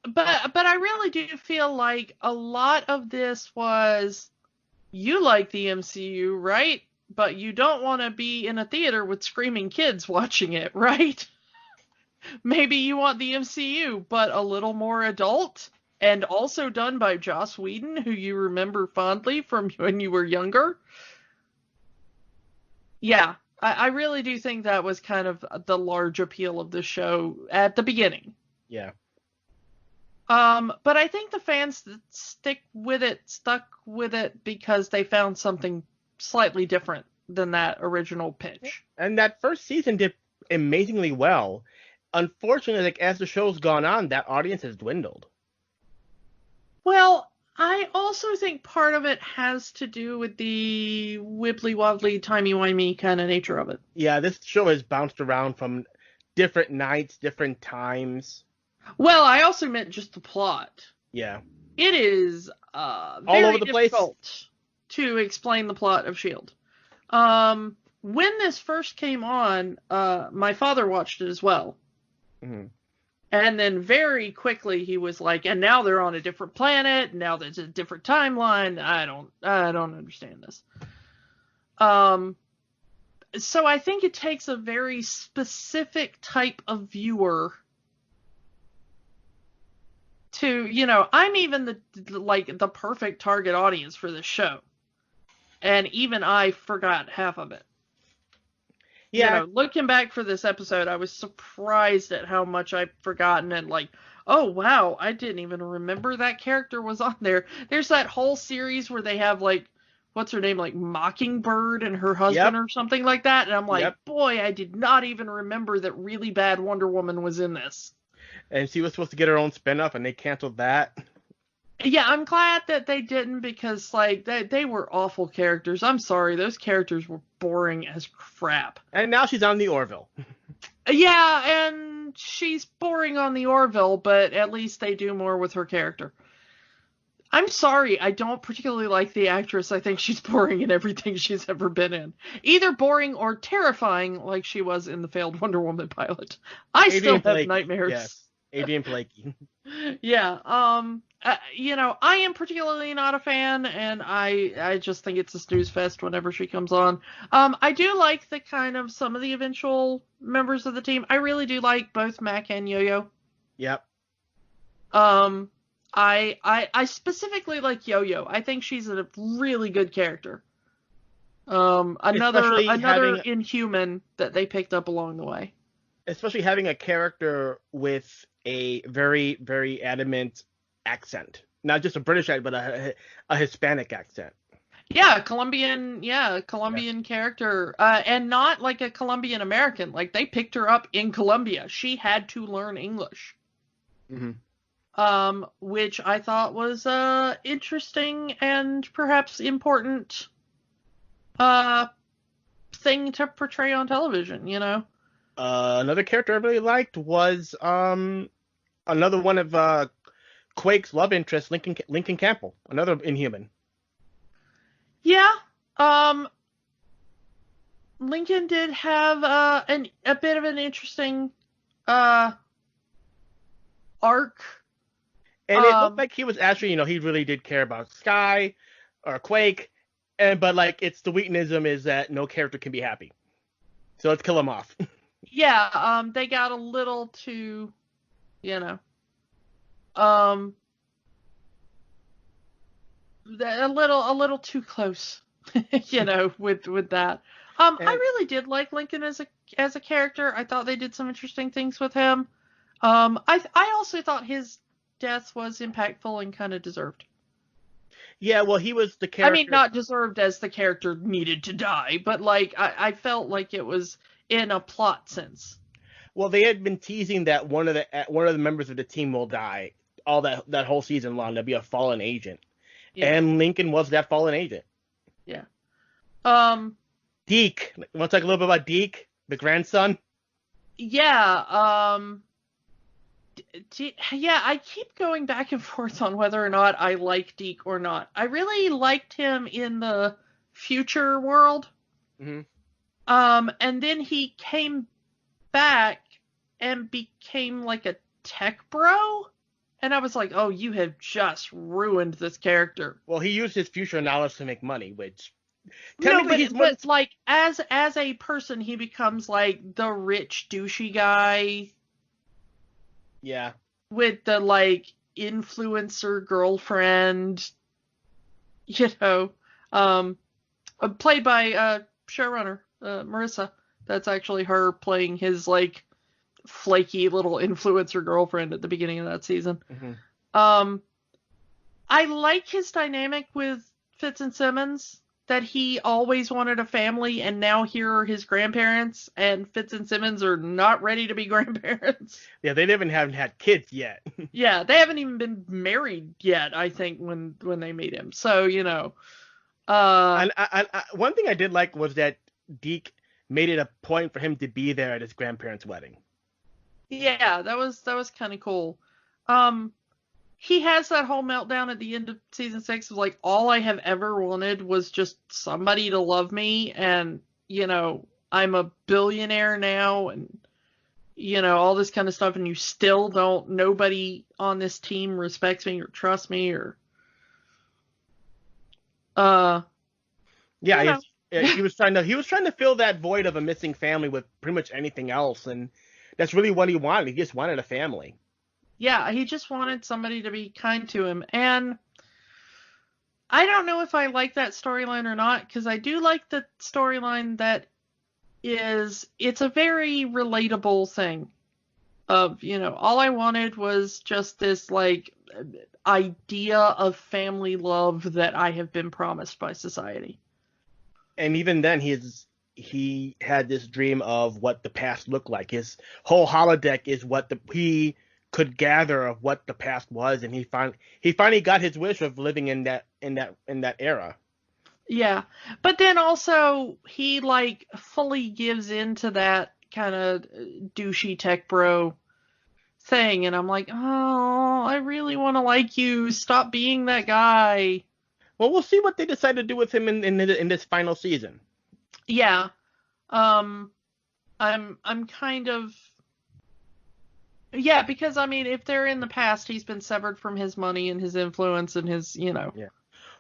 but I really do feel like a lot of this was, you like the MCU, right? But you don't want to be in a theater with screaming kids watching it, right? Maybe you want the MCU, but a little more adult, and also done by Joss Whedon, who you remember fondly from when you were younger. Yeah, I really do think that was kind of the large appeal of the show at the beginning. Yeah. But I think the fans that stuck with it because they found something slightly different than that original pitch. And that first season did amazingly well. Unfortunately, like as the show's gone on, that audience has dwindled. Well, I also think part of it has to do with the wibbly-wobbly, timey-wimey kind of nature of it. Yeah, this show has bounced around from different nights, different times. Well, I also meant just the plot. Yeah. It is All very over the place difficult to explain the plot of S.H.I.E.L.D. When this first came on, my father watched it as well. Mm-hmm. And then very quickly he was like, and now they're on a different planet, now there's a different timeline. I don't understand this. So I think it takes a very specific type of viewer to, I'm even the perfect target audience for this show. And even I forgot half of it. Yeah. Looking back for this episode, I was surprised at how much I'd forgotten and oh wow, I didn't even remember that character was on there. There's that whole series where they have what's her name, Mockingbird and her husband or something like that. And I'm like, boy, I did not even remember that really bad Wonder Woman was in this. And she was supposed to get her own spinoff, and they canceled that. Yeah, I'm glad that they didn't because, they were awful characters. I'm sorry, those characters were boring as crap. And now she's on the Orville. Yeah, and she's boring on the Orville, but at least they do more with her character. I'm sorry, I don't particularly like the actress. I think she's boring in everything she's ever been in. Either boring or terrifying like she was in the failed Wonder Woman pilot. I still have nightmares. Yes, Adrian Paleki. Yeah, I am particularly not a fan, and I just think it's a snooze fest whenever she comes on. I do like some of the eventual members of the team. I really do like both Mac and Yo-Yo. Yep. I specifically like Yo-Yo. I think she's a really good character. Another Inhuman that they picked up along the way. Especially having a character with a very, very adamant accent. Not just a British accent, but a Hispanic accent. Yeah, Colombian character. And not like a Colombian American. They picked her up in Colombia. She had to learn English. Mm-hmm. Which I thought was interesting and perhaps important thing to portray on television, Another character I really liked was another one of Quake's love interest, Lincoln Campbell, another Inhuman. Yeah, Lincoln did have a bit of an interesting arc. And it looked like he was actually, he really did care about Sky or Quake, but it's the weaknism is that no character can be happy. So let's kill him off. Yeah, they got a little too, a little too close, with that. I really did like Lincoln as a character. I thought they did some interesting things with him. I also thought his death was impactful and kind of deserved. Yeah, well, he was the character. I mean, not deserved as the character needed to die, but I felt like it was in a plot sense. Well, they had been teasing that one of the members of the team will die all that whole season long. There'll be a fallen agent, and Lincoln was that fallen agent. Yeah. Deke. You want to talk a little bit about Deke, the grandson? Yeah. I keep going back and forth on whether or not I like Deke or not. I really liked him in the future world. Mm-hmm. And then he came back and became like a tech bro. And I was like, oh, you have just ruined this character. Well, he used his future knowledge to make money, which... but as a person, he becomes like the rich douchey guy. Yeah. With the influencer girlfriend, played by showrunner Marissa. That's actually her playing his flaky little influencer girlfriend at the beginning of that season. Mm-hmm. I like his dynamic with Fitz and Simmons. that he always wanted a family, and now here are his grandparents, and Fitz and Simmons are not ready to be grandparents. Yeah, they haven't had kids yet. Yeah, they haven't even been married yet, I think, when they meet him. So, And one thing I did like was that Deke made it a point for him to be there at his grandparents' wedding. Yeah, that was kind of cool. He has that whole meltdown at the end of season 6 of like, all I have ever wanted was just somebody to love me, and I'm a billionaire now, and all this kind of stuff, and you still nobody on this team respects me or trusts me or yeah, he was trying to fill that void of a missing family with pretty much anything else, and that's really what he wanted. He just wanted a family. Yeah, he just wanted somebody to be kind to him. And I don't know if I like that storyline or not, because I do like the storyline that it's a very relatable thing of, all I wanted was just this, like, idea of family love that I have been promised by society. And even then, he had this dream of what the past looked like. His whole holodeck is what he could gather of what the past was, and he finally got his wish of living in that era. Yeah, but then also he like fully gives into that kind of douchey tech bro thing, and I'm like, oh, I really want to like you. Stop being that guy. Well, we'll see what they decide to do with him in this final season. Yeah, I'm kind of. Yeah, because, I mean, if they're in the past, he's been severed from his money and his influence and his, Yeah.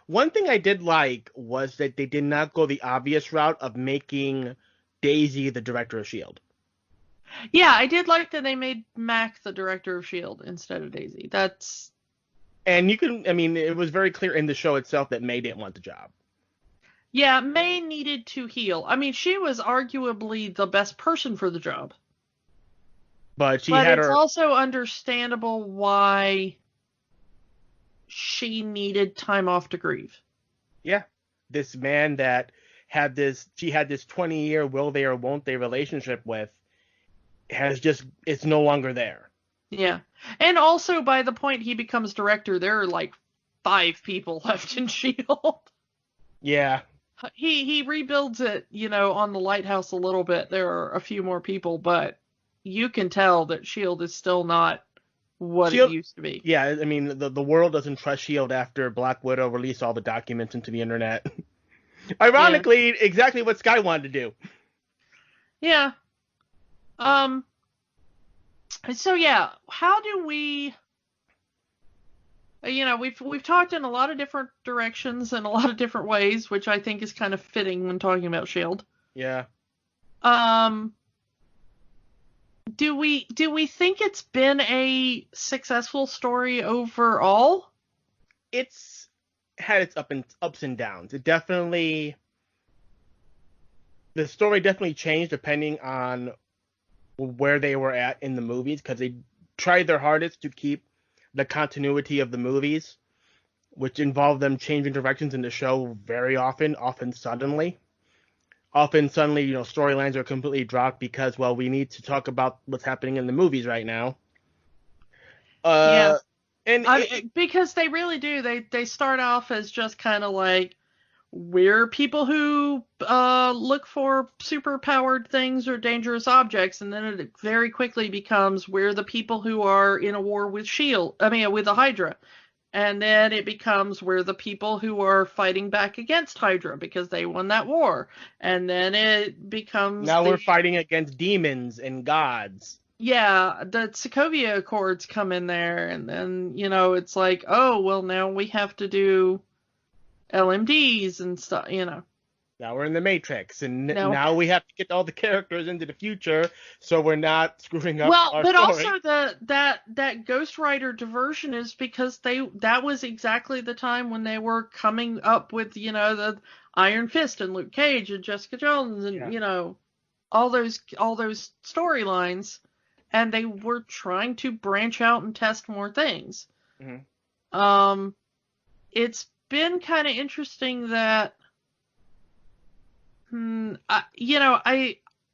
One thing I did like was that they did not go the obvious route of making Daisy the director of S.H.I.E.L.D. Yeah, I did like that they made Mac the director of S.H.I.E.L.D. instead of Daisy. And it was very clear in the show itself that May didn't want the job. Yeah, May needed to heal. I mean, she was arguably the best person for the job. But it's also understandable why she needed time off to grieve. Yeah. This man that she had this 20-year will they or won't they relationship with it's no longer there. Yeah. And also by the point he becomes director, there are like 5 people left in S.H.I.E.L.D. Yeah. He rebuilds it, on the lighthouse a little bit. There are a few more people, but you can tell that S.H.I.E.L.D. is still not what it used to be. Yeah, I mean, the world doesn't trust S.H.I.E.L.D. after Black Widow released all the documents into the internet. Ironically, exactly what Sky wanted to do. Yeah. So yeah, how do we... we've talked in a lot of different directions and a lot of different ways, which I think is kind of fitting when talking about S.H.I.E.L.D. Yeah. Do we think it's been a successful story overall? It's had its ups and downs. The story definitely changed depending on where they were at in the movies, because they tried their hardest to keep the continuity of the movies, which involved them changing directions in the show very often suddenly. Often suddenly, storylines are completely dropped because, well, we need to talk about what's happening in the movies right now. Yeah. And because they really do. They start off as just kind of like, we're people who look for super-powered things or dangerous objects, and then it very quickly becomes, we're the people who are in a war with with the Hydra. And then it becomes, we're the people who are fighting back against Hydra because they won that war. And then it becomes... Now we're fighting against demons and gods. Yeah, the Sokovia Accords come in there, and then, it's like, oh, well, now we have to do LMDs and stuff, Now we're in the Matrix, and now we have to get all the characters into the future, so we're not screwing up our story. Also that Ghost Rider diversion is because that was exactly the time when they were coming up with, the Iron Fist and Luke Cage and Jessica Jones and, all those storylines, and they were trying to branch out and test more things. Mm-hmm. It's been kind of interesting that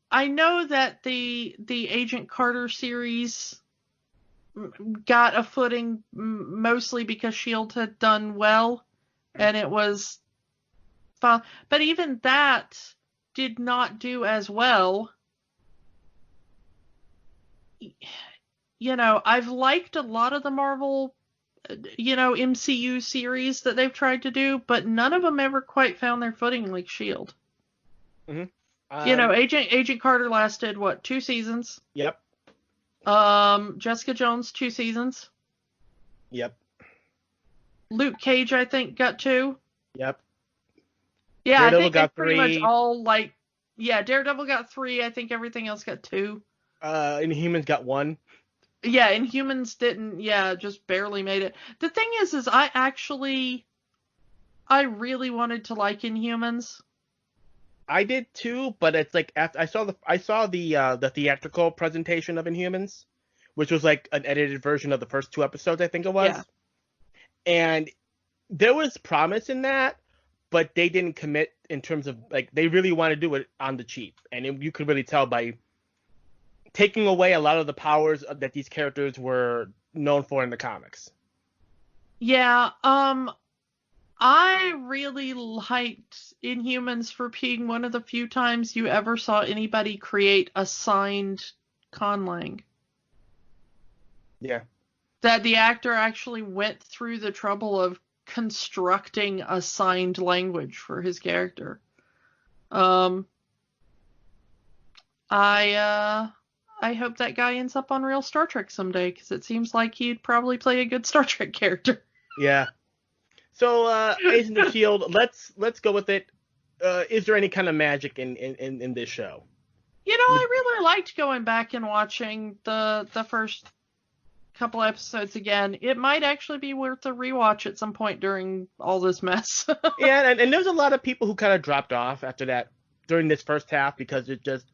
I know that the Agent Carter series got a footing mostly because S.H.I.E.L.D. had done well, and it was fun. But even that did not do as well. I've liked a lot of the Marvel, MCU series that they've tried to do, but none of them ever quite found their footing like S.H.I.E.L.D. Mm-hmm. Agent Carter lasted, 2 seasons? Yep. Jessica Jones, 2 seasons. Yep. Luke Cage, I think, got 2. Yep. Yeah, Daredevil I think got pretty 3. much all Daredevil got 3. I think everything else got 2. Inhumans got 1. Yeah, Inhumans didn't. Yeah, just barely made it. The thing is I really wanted to like Inhumans. I did too, but it's like after I saw the theatrical presentation of Inhumans, which was like an edited version of the first 2 episodes, I think it was. Yeah. And there was promise in that, but they didn't commit in terms of like they really want to do it on the cheap, and you could really tell by taking away a lot of the powers that these characters were known for in the comics. Yeah. I really liked Inhumans for being one of the few times you ever saw anybody create a signed conlang. Yeah. That the actor actually went through the trouble of constructing a signed language for his character. I hope that guy ends up on real Star Trek someday, because it seems like he'd probably play a good Star Trek character. Yeah. So, Agents of S.H.I.E.L.D., let's go with it. Is there any kind of magic in this show? I really liked going back and watching the first couple episodes again. It might actually be worth a rewatch at some point during all this mess. Yeah, and there's a lot of people who kind of dropped off after that during this first half because it just,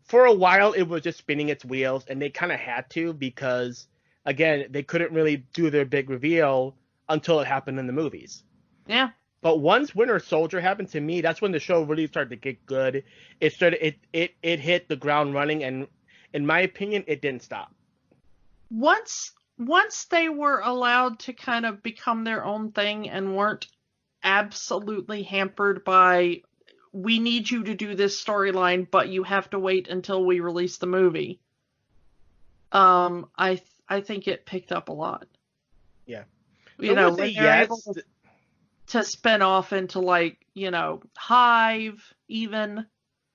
for a while, it was just spinning its wheels, and they kind of had to because, again, they couldn't really do their big reveal until it happened in the movies. Yeah. But once Winter Soldier happened, to me, that's when the show really started to get good. It hit the ground running, and in my opinion, it didn't stop. Once they were allowed to kind of become their own thing and weren't absolutely hampered by, we need you to do this storyline, but you have to wait until we release the movie. I think it picked up a lot. Yeah. When they're able to spin off into Hive, even.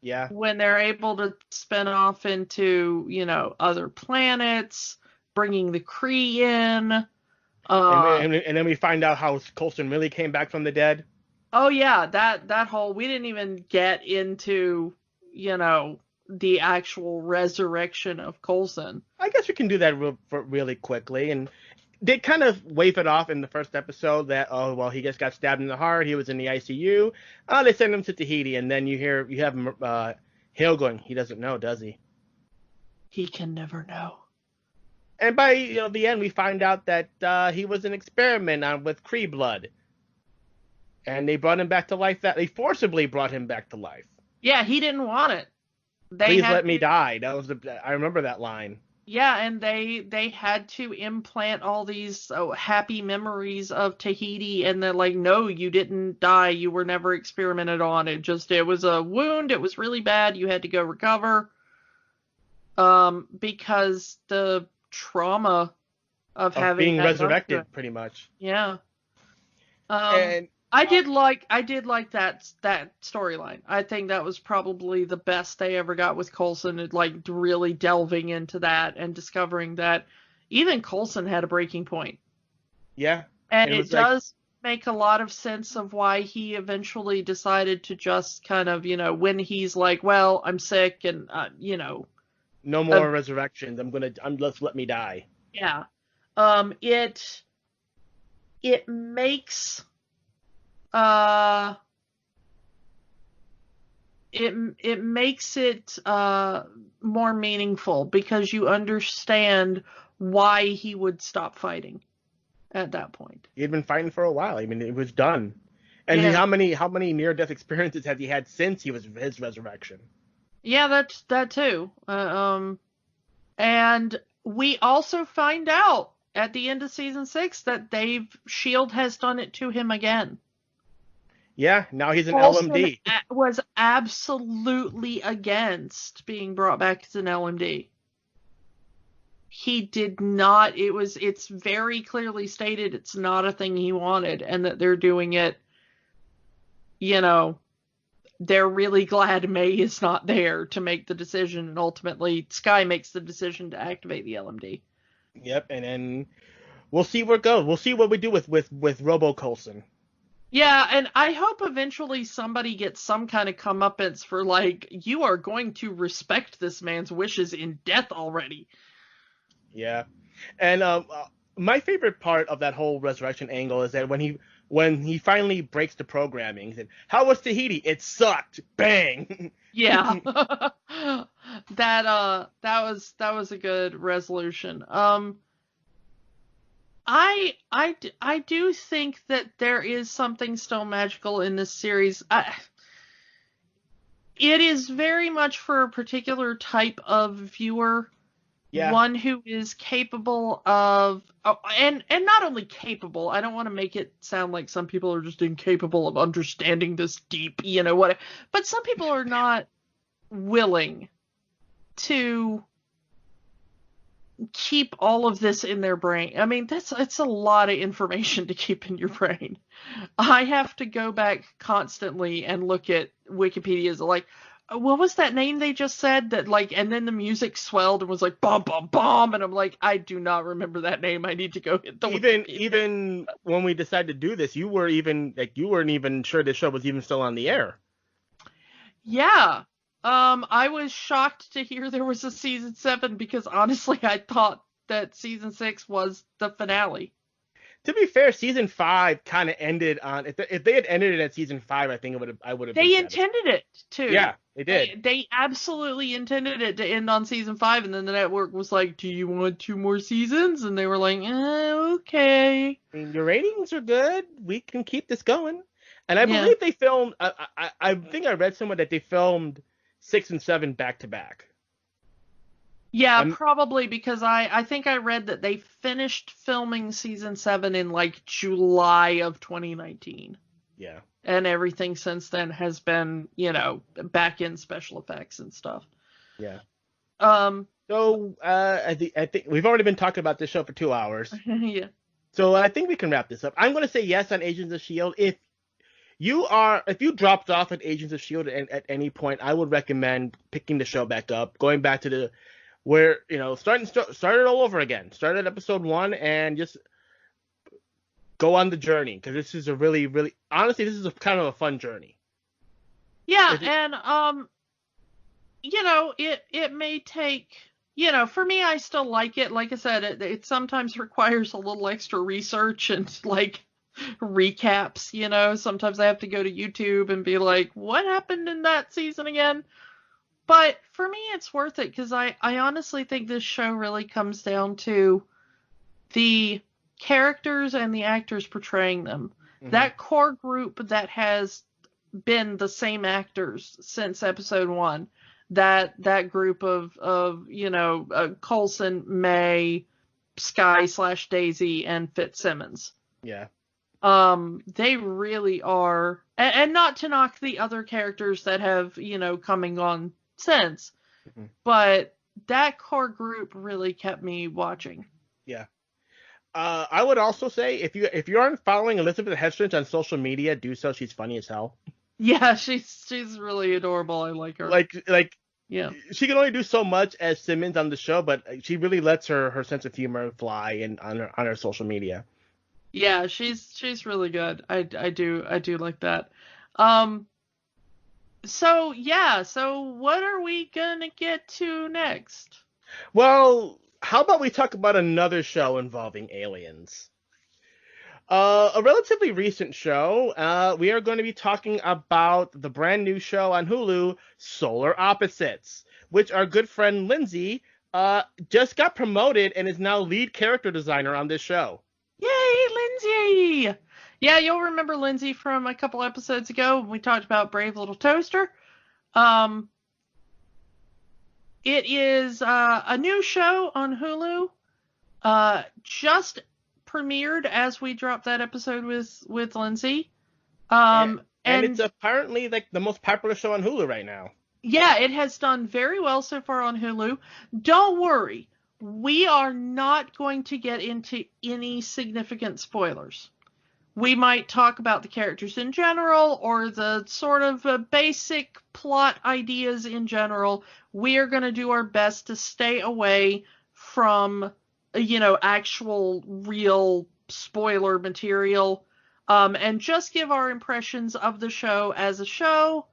Yeah. When they're able to spin off into, other planets, bringing the Kree in. And then we find out how Coulson really came back from the dead. Oh yeah, that whole, we didn't even get into, the actual resurrection of Coulson. I guess we can do that really quickly, and they kind of wave it off in the first episode that, oh, well, he just got stabbed in the heart, he was in the ICU, they send him to Tahiti, and then you have Hale going, he doesn't know, does he? He can never know. And by the end, we find out that he was an experiment with Kree blood. And they brought him back to life. They forcibly brought him back to life. Yeah, he didn't want it. Please let me die. I remember that line. Yeah, and they had to implant all these happy memories of Tahiti, and they're like, no, you didn't die. You were never experimented on. It was a wound. It was really bad. You had to go recover. Because the trauma of having being resurrected, pretty much. Yeah. And I did like that storyline. I think that was probably the best they ever got with Coulson, really delving into that and discovering that even Coulson had a breaking point. Yeah. And it does make a lot of sense of why he eventually decided to just kind of, when he's like, well, I'm sick and, no more resurrections. Let's let me die. Yeah. It makes it makes it more meaningful because you understand why he would stop fighting at that point. He had been fighting for a while. I mean, it was done. And Yeah. how many near-death experiences has he had since his resurrection? Yeah, that too. And we also find out at the end of season 6 that Shield has done it to him again. Yeah, now he's an Coulson LMD. was absolutely against being brought back as an LMD. He did not. It's very clearly stated it's not a thing he wanted, and that they're doing it. They're really glad May is not there to make the decision, and ultimately Skye makes the decision to activate the LMD. Yep, and then we'll see where it goes. We'll see what we do with Robo Coulson. Yeah, and I hope eventually somebody gets some kind of comeuppance for, like, you are going to respect this man's wishes in death already. Yeah, and my favorite part of that whole resurrection angle is that when he finally breaks the programming, he said, "How was Tahiti? It sucked." Bang. Yeah. that was a good resolution. I do think that there is something still magical in this series. It is very much for a particular type of viewer. Yeah. One who is capable of, and not only capable, I don't want to make it sound like some people are just incapable of understanding this deep, but some people are not willing to keep all of this in their brain. I mean, it's a lot of information to keep in your brain. I have to go back constantly and look at Wikipedia's like, what was that name they just said that, like, and then the music swelled and was like, bum, bum, bum. And I'm like, I do not remember that name. I need to go hit the Even when we decided to do this, you weren't even sure this show was even still on the air. Yeah. I was shocked to hear there was a season 7 because honestly, I thought that season 6 was the finale. To be fair, season 5 kind of ended on. If they had ended it at season 5, I think I would have. They intended it to. Yeah, they did. They absolutely intended it to end on season 5, and then the network was like, "Do you want 2 more seasons?" And they were like, "Okay." I mean, your ratings are good. We can keep this going. And I believe they filmed. I think I read somewhere that they filmed 6 and 7 back to back. Yeah, probably because I think I read that they finished filming season 7 in like July of 2019. Yeah. And everything since then has been, back in special effects and stuff. Yeah. So I think we've already been talking about this show for 2 hours. Yeah. So I think we can wrap this up. I'm going to say yes on Agents of S.H.I.E.L.D. If you dropped off at Agents of S.H.I.E.L.D. at any point, I would recommend picking the show back up, going back to start it all over again. Start at episode 1 and just go on the journey, because this is a really, really, honestly, this is a kind of a fun journey. Yeah, and it may take, for me, I still like it. Like I said, it sometimes requires a little extra research and like recaps. Sometimes I have to go to YouTube and be like, what happened in that season again? But for me, it's worth it because I honestly think this show really comes down to the characters and the actors portraying them. Mm-hmm. That core group that has been the same actors since episode 1. That group of Coulson, May, Skye / Daisy, and Fitzsimmons. Yeah. They really are, and not to knock the other characters that have coming on since, mm-hmm. but that core group really kept me watching. Yeah. I would also say if you aren't following Elizabeth Hestridge on social media, do so. She's funny as hell. Yeah, she's really adorable. I like her. Like yeah. She can only do so much as Simmons on the show, but she really lets her sense of humor fly on her social media. Yeah, she's really good. I do like that. So what are we gonna get to next? Well, how about we talk about another show involving aliens? A relatively recent show. We are going to be talking about the brand new show on Hulu, Solar Opposites, which our good friend Lindsay just got promoted and is now lead character designer on this show. Yay, Lindsay! Yeah, you'll remember Lindsay from a couple episodes ago when we talked about Brave Little Toaster. It is a new show on Hulu. Just premiered as we dropped that episode with Lindsay. And it's apparently like the most popular show on Hulu right now. Yeah, it has done very well so far on Hulu. Don't worry, we are not going to get into any significant spoilers. We might talk about the characters in general or the sort of basic plot ideas in general. We are going to do our best to stay away from, actual real spoiler material, and just give our impressions of the show as a show,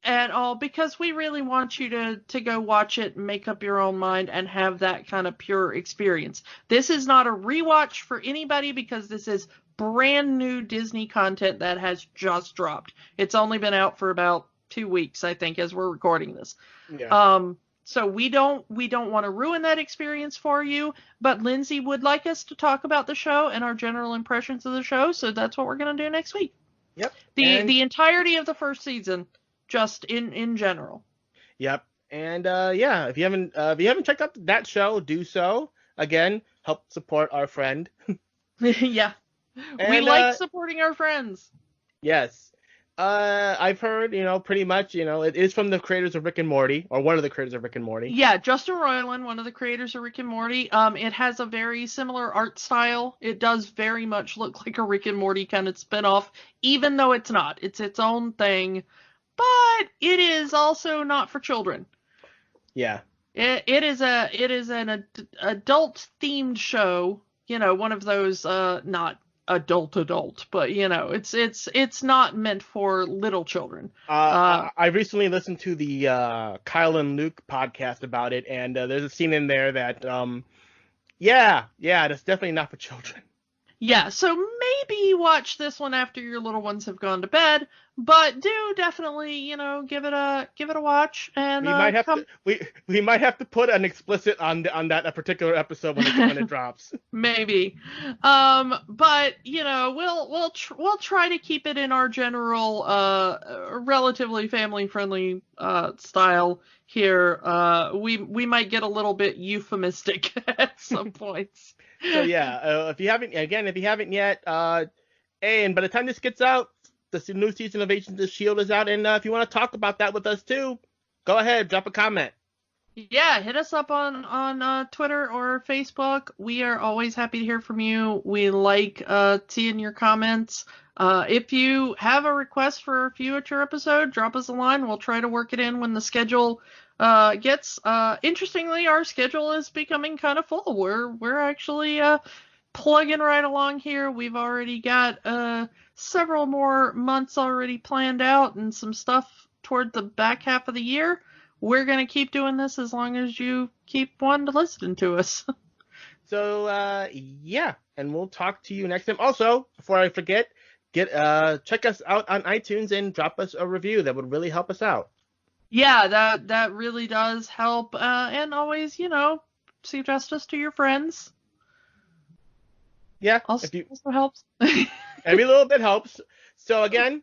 and all, because we really want you to go watch it and make up your own mind and have that kind of pure experience. This is not a rewatch for anybody because this is brand new Disney content that has just dropped. It's only been out for about 2 weeks, I think, as we're recording this. Yeah. So we don't want to ruin that experience for you, but Lindsay would like us to talk about the show and our general impressions of the show, so that's what we're going to do next week. Yep. The entirety of the first season, just in general. Yep. And if you haven't checked out that show, do so. Again, help support our friend. Yeah. And, we like supporting our friends. Yes. I've heard, pretty much, it is from the creators of Rick and Morty, or one of the creators of Rick and Morty. Yeah, Justin Roiland, one of the creators of Rick and Morty. It has a very similar art style. It does very much look like a Rick and Morty kind of spinoff, even though it's not. It's its own thing, but it is also not for children. Yeah. It is an adult themed show. One of those not adult, but it's not meant for little children. I recently listened to the Kyle and Luke podcast about it, and there's a scene in there that that's definitely not for children. Yeah, so maybe watch this one after your little ones have gone to bed, but do definitely, give it a watch. And we might have to put an explicit on that particular episode when it drops. Maybe, but we'll try to keep it in our general, relatively family friendly style here. We might get a little bit euphemistic at some points. So yeah, if you haven't yet, and by the time this gets out, the new season of Agents of S.H.I.E.L.D. is out, and if you want to talk about that with us too, go ahead, drop a comment. Yeah, hit us up on Twitter or Facebook. We are always happy to hear from you. We like seeing your comments. If you have a request for a future episode, drop us a line. We'll try to work it in when the schedule gets. Interestingly, our schedule is becoming kind of full. We're actually plugging right along here. We've already got several more months already planned out and some stuff toward the back half of the year. We're going to keep doing this as long as you keep wanting to listen to us. So, and we'll talk to you next time. Also, before I forget, check us out on iTunes and drop us a review. That would really help us out. Yeah, that really does help. And always, suggest us to your friends. Yeah, also helps. Every little bit helps. So again,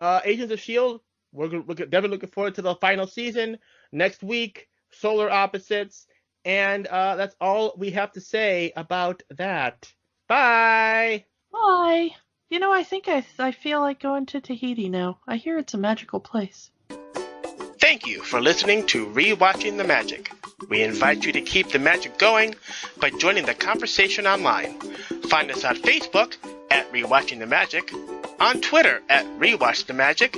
Agents of S.H.I.E.L.D., we're definitely looking forward to the final season next week. Solar Opposites, and that's all we have to say about that. Bye. Bye. I think I feel like going to Tahiti now. I hear it's a magical place. Thank you for listening to Rewatching the Magic. We invite you to keep the magic going by joining the conversation online. Find us on Facebook at Rewatching the Magic, on Twitter at Rewatch the Magic,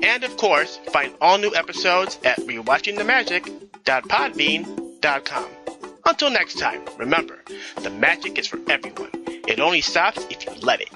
and of course, find all new episodes at rewatchingthemagic.podbean.com. Until next time, remember, the magic is for everyone. It only stops if you let it.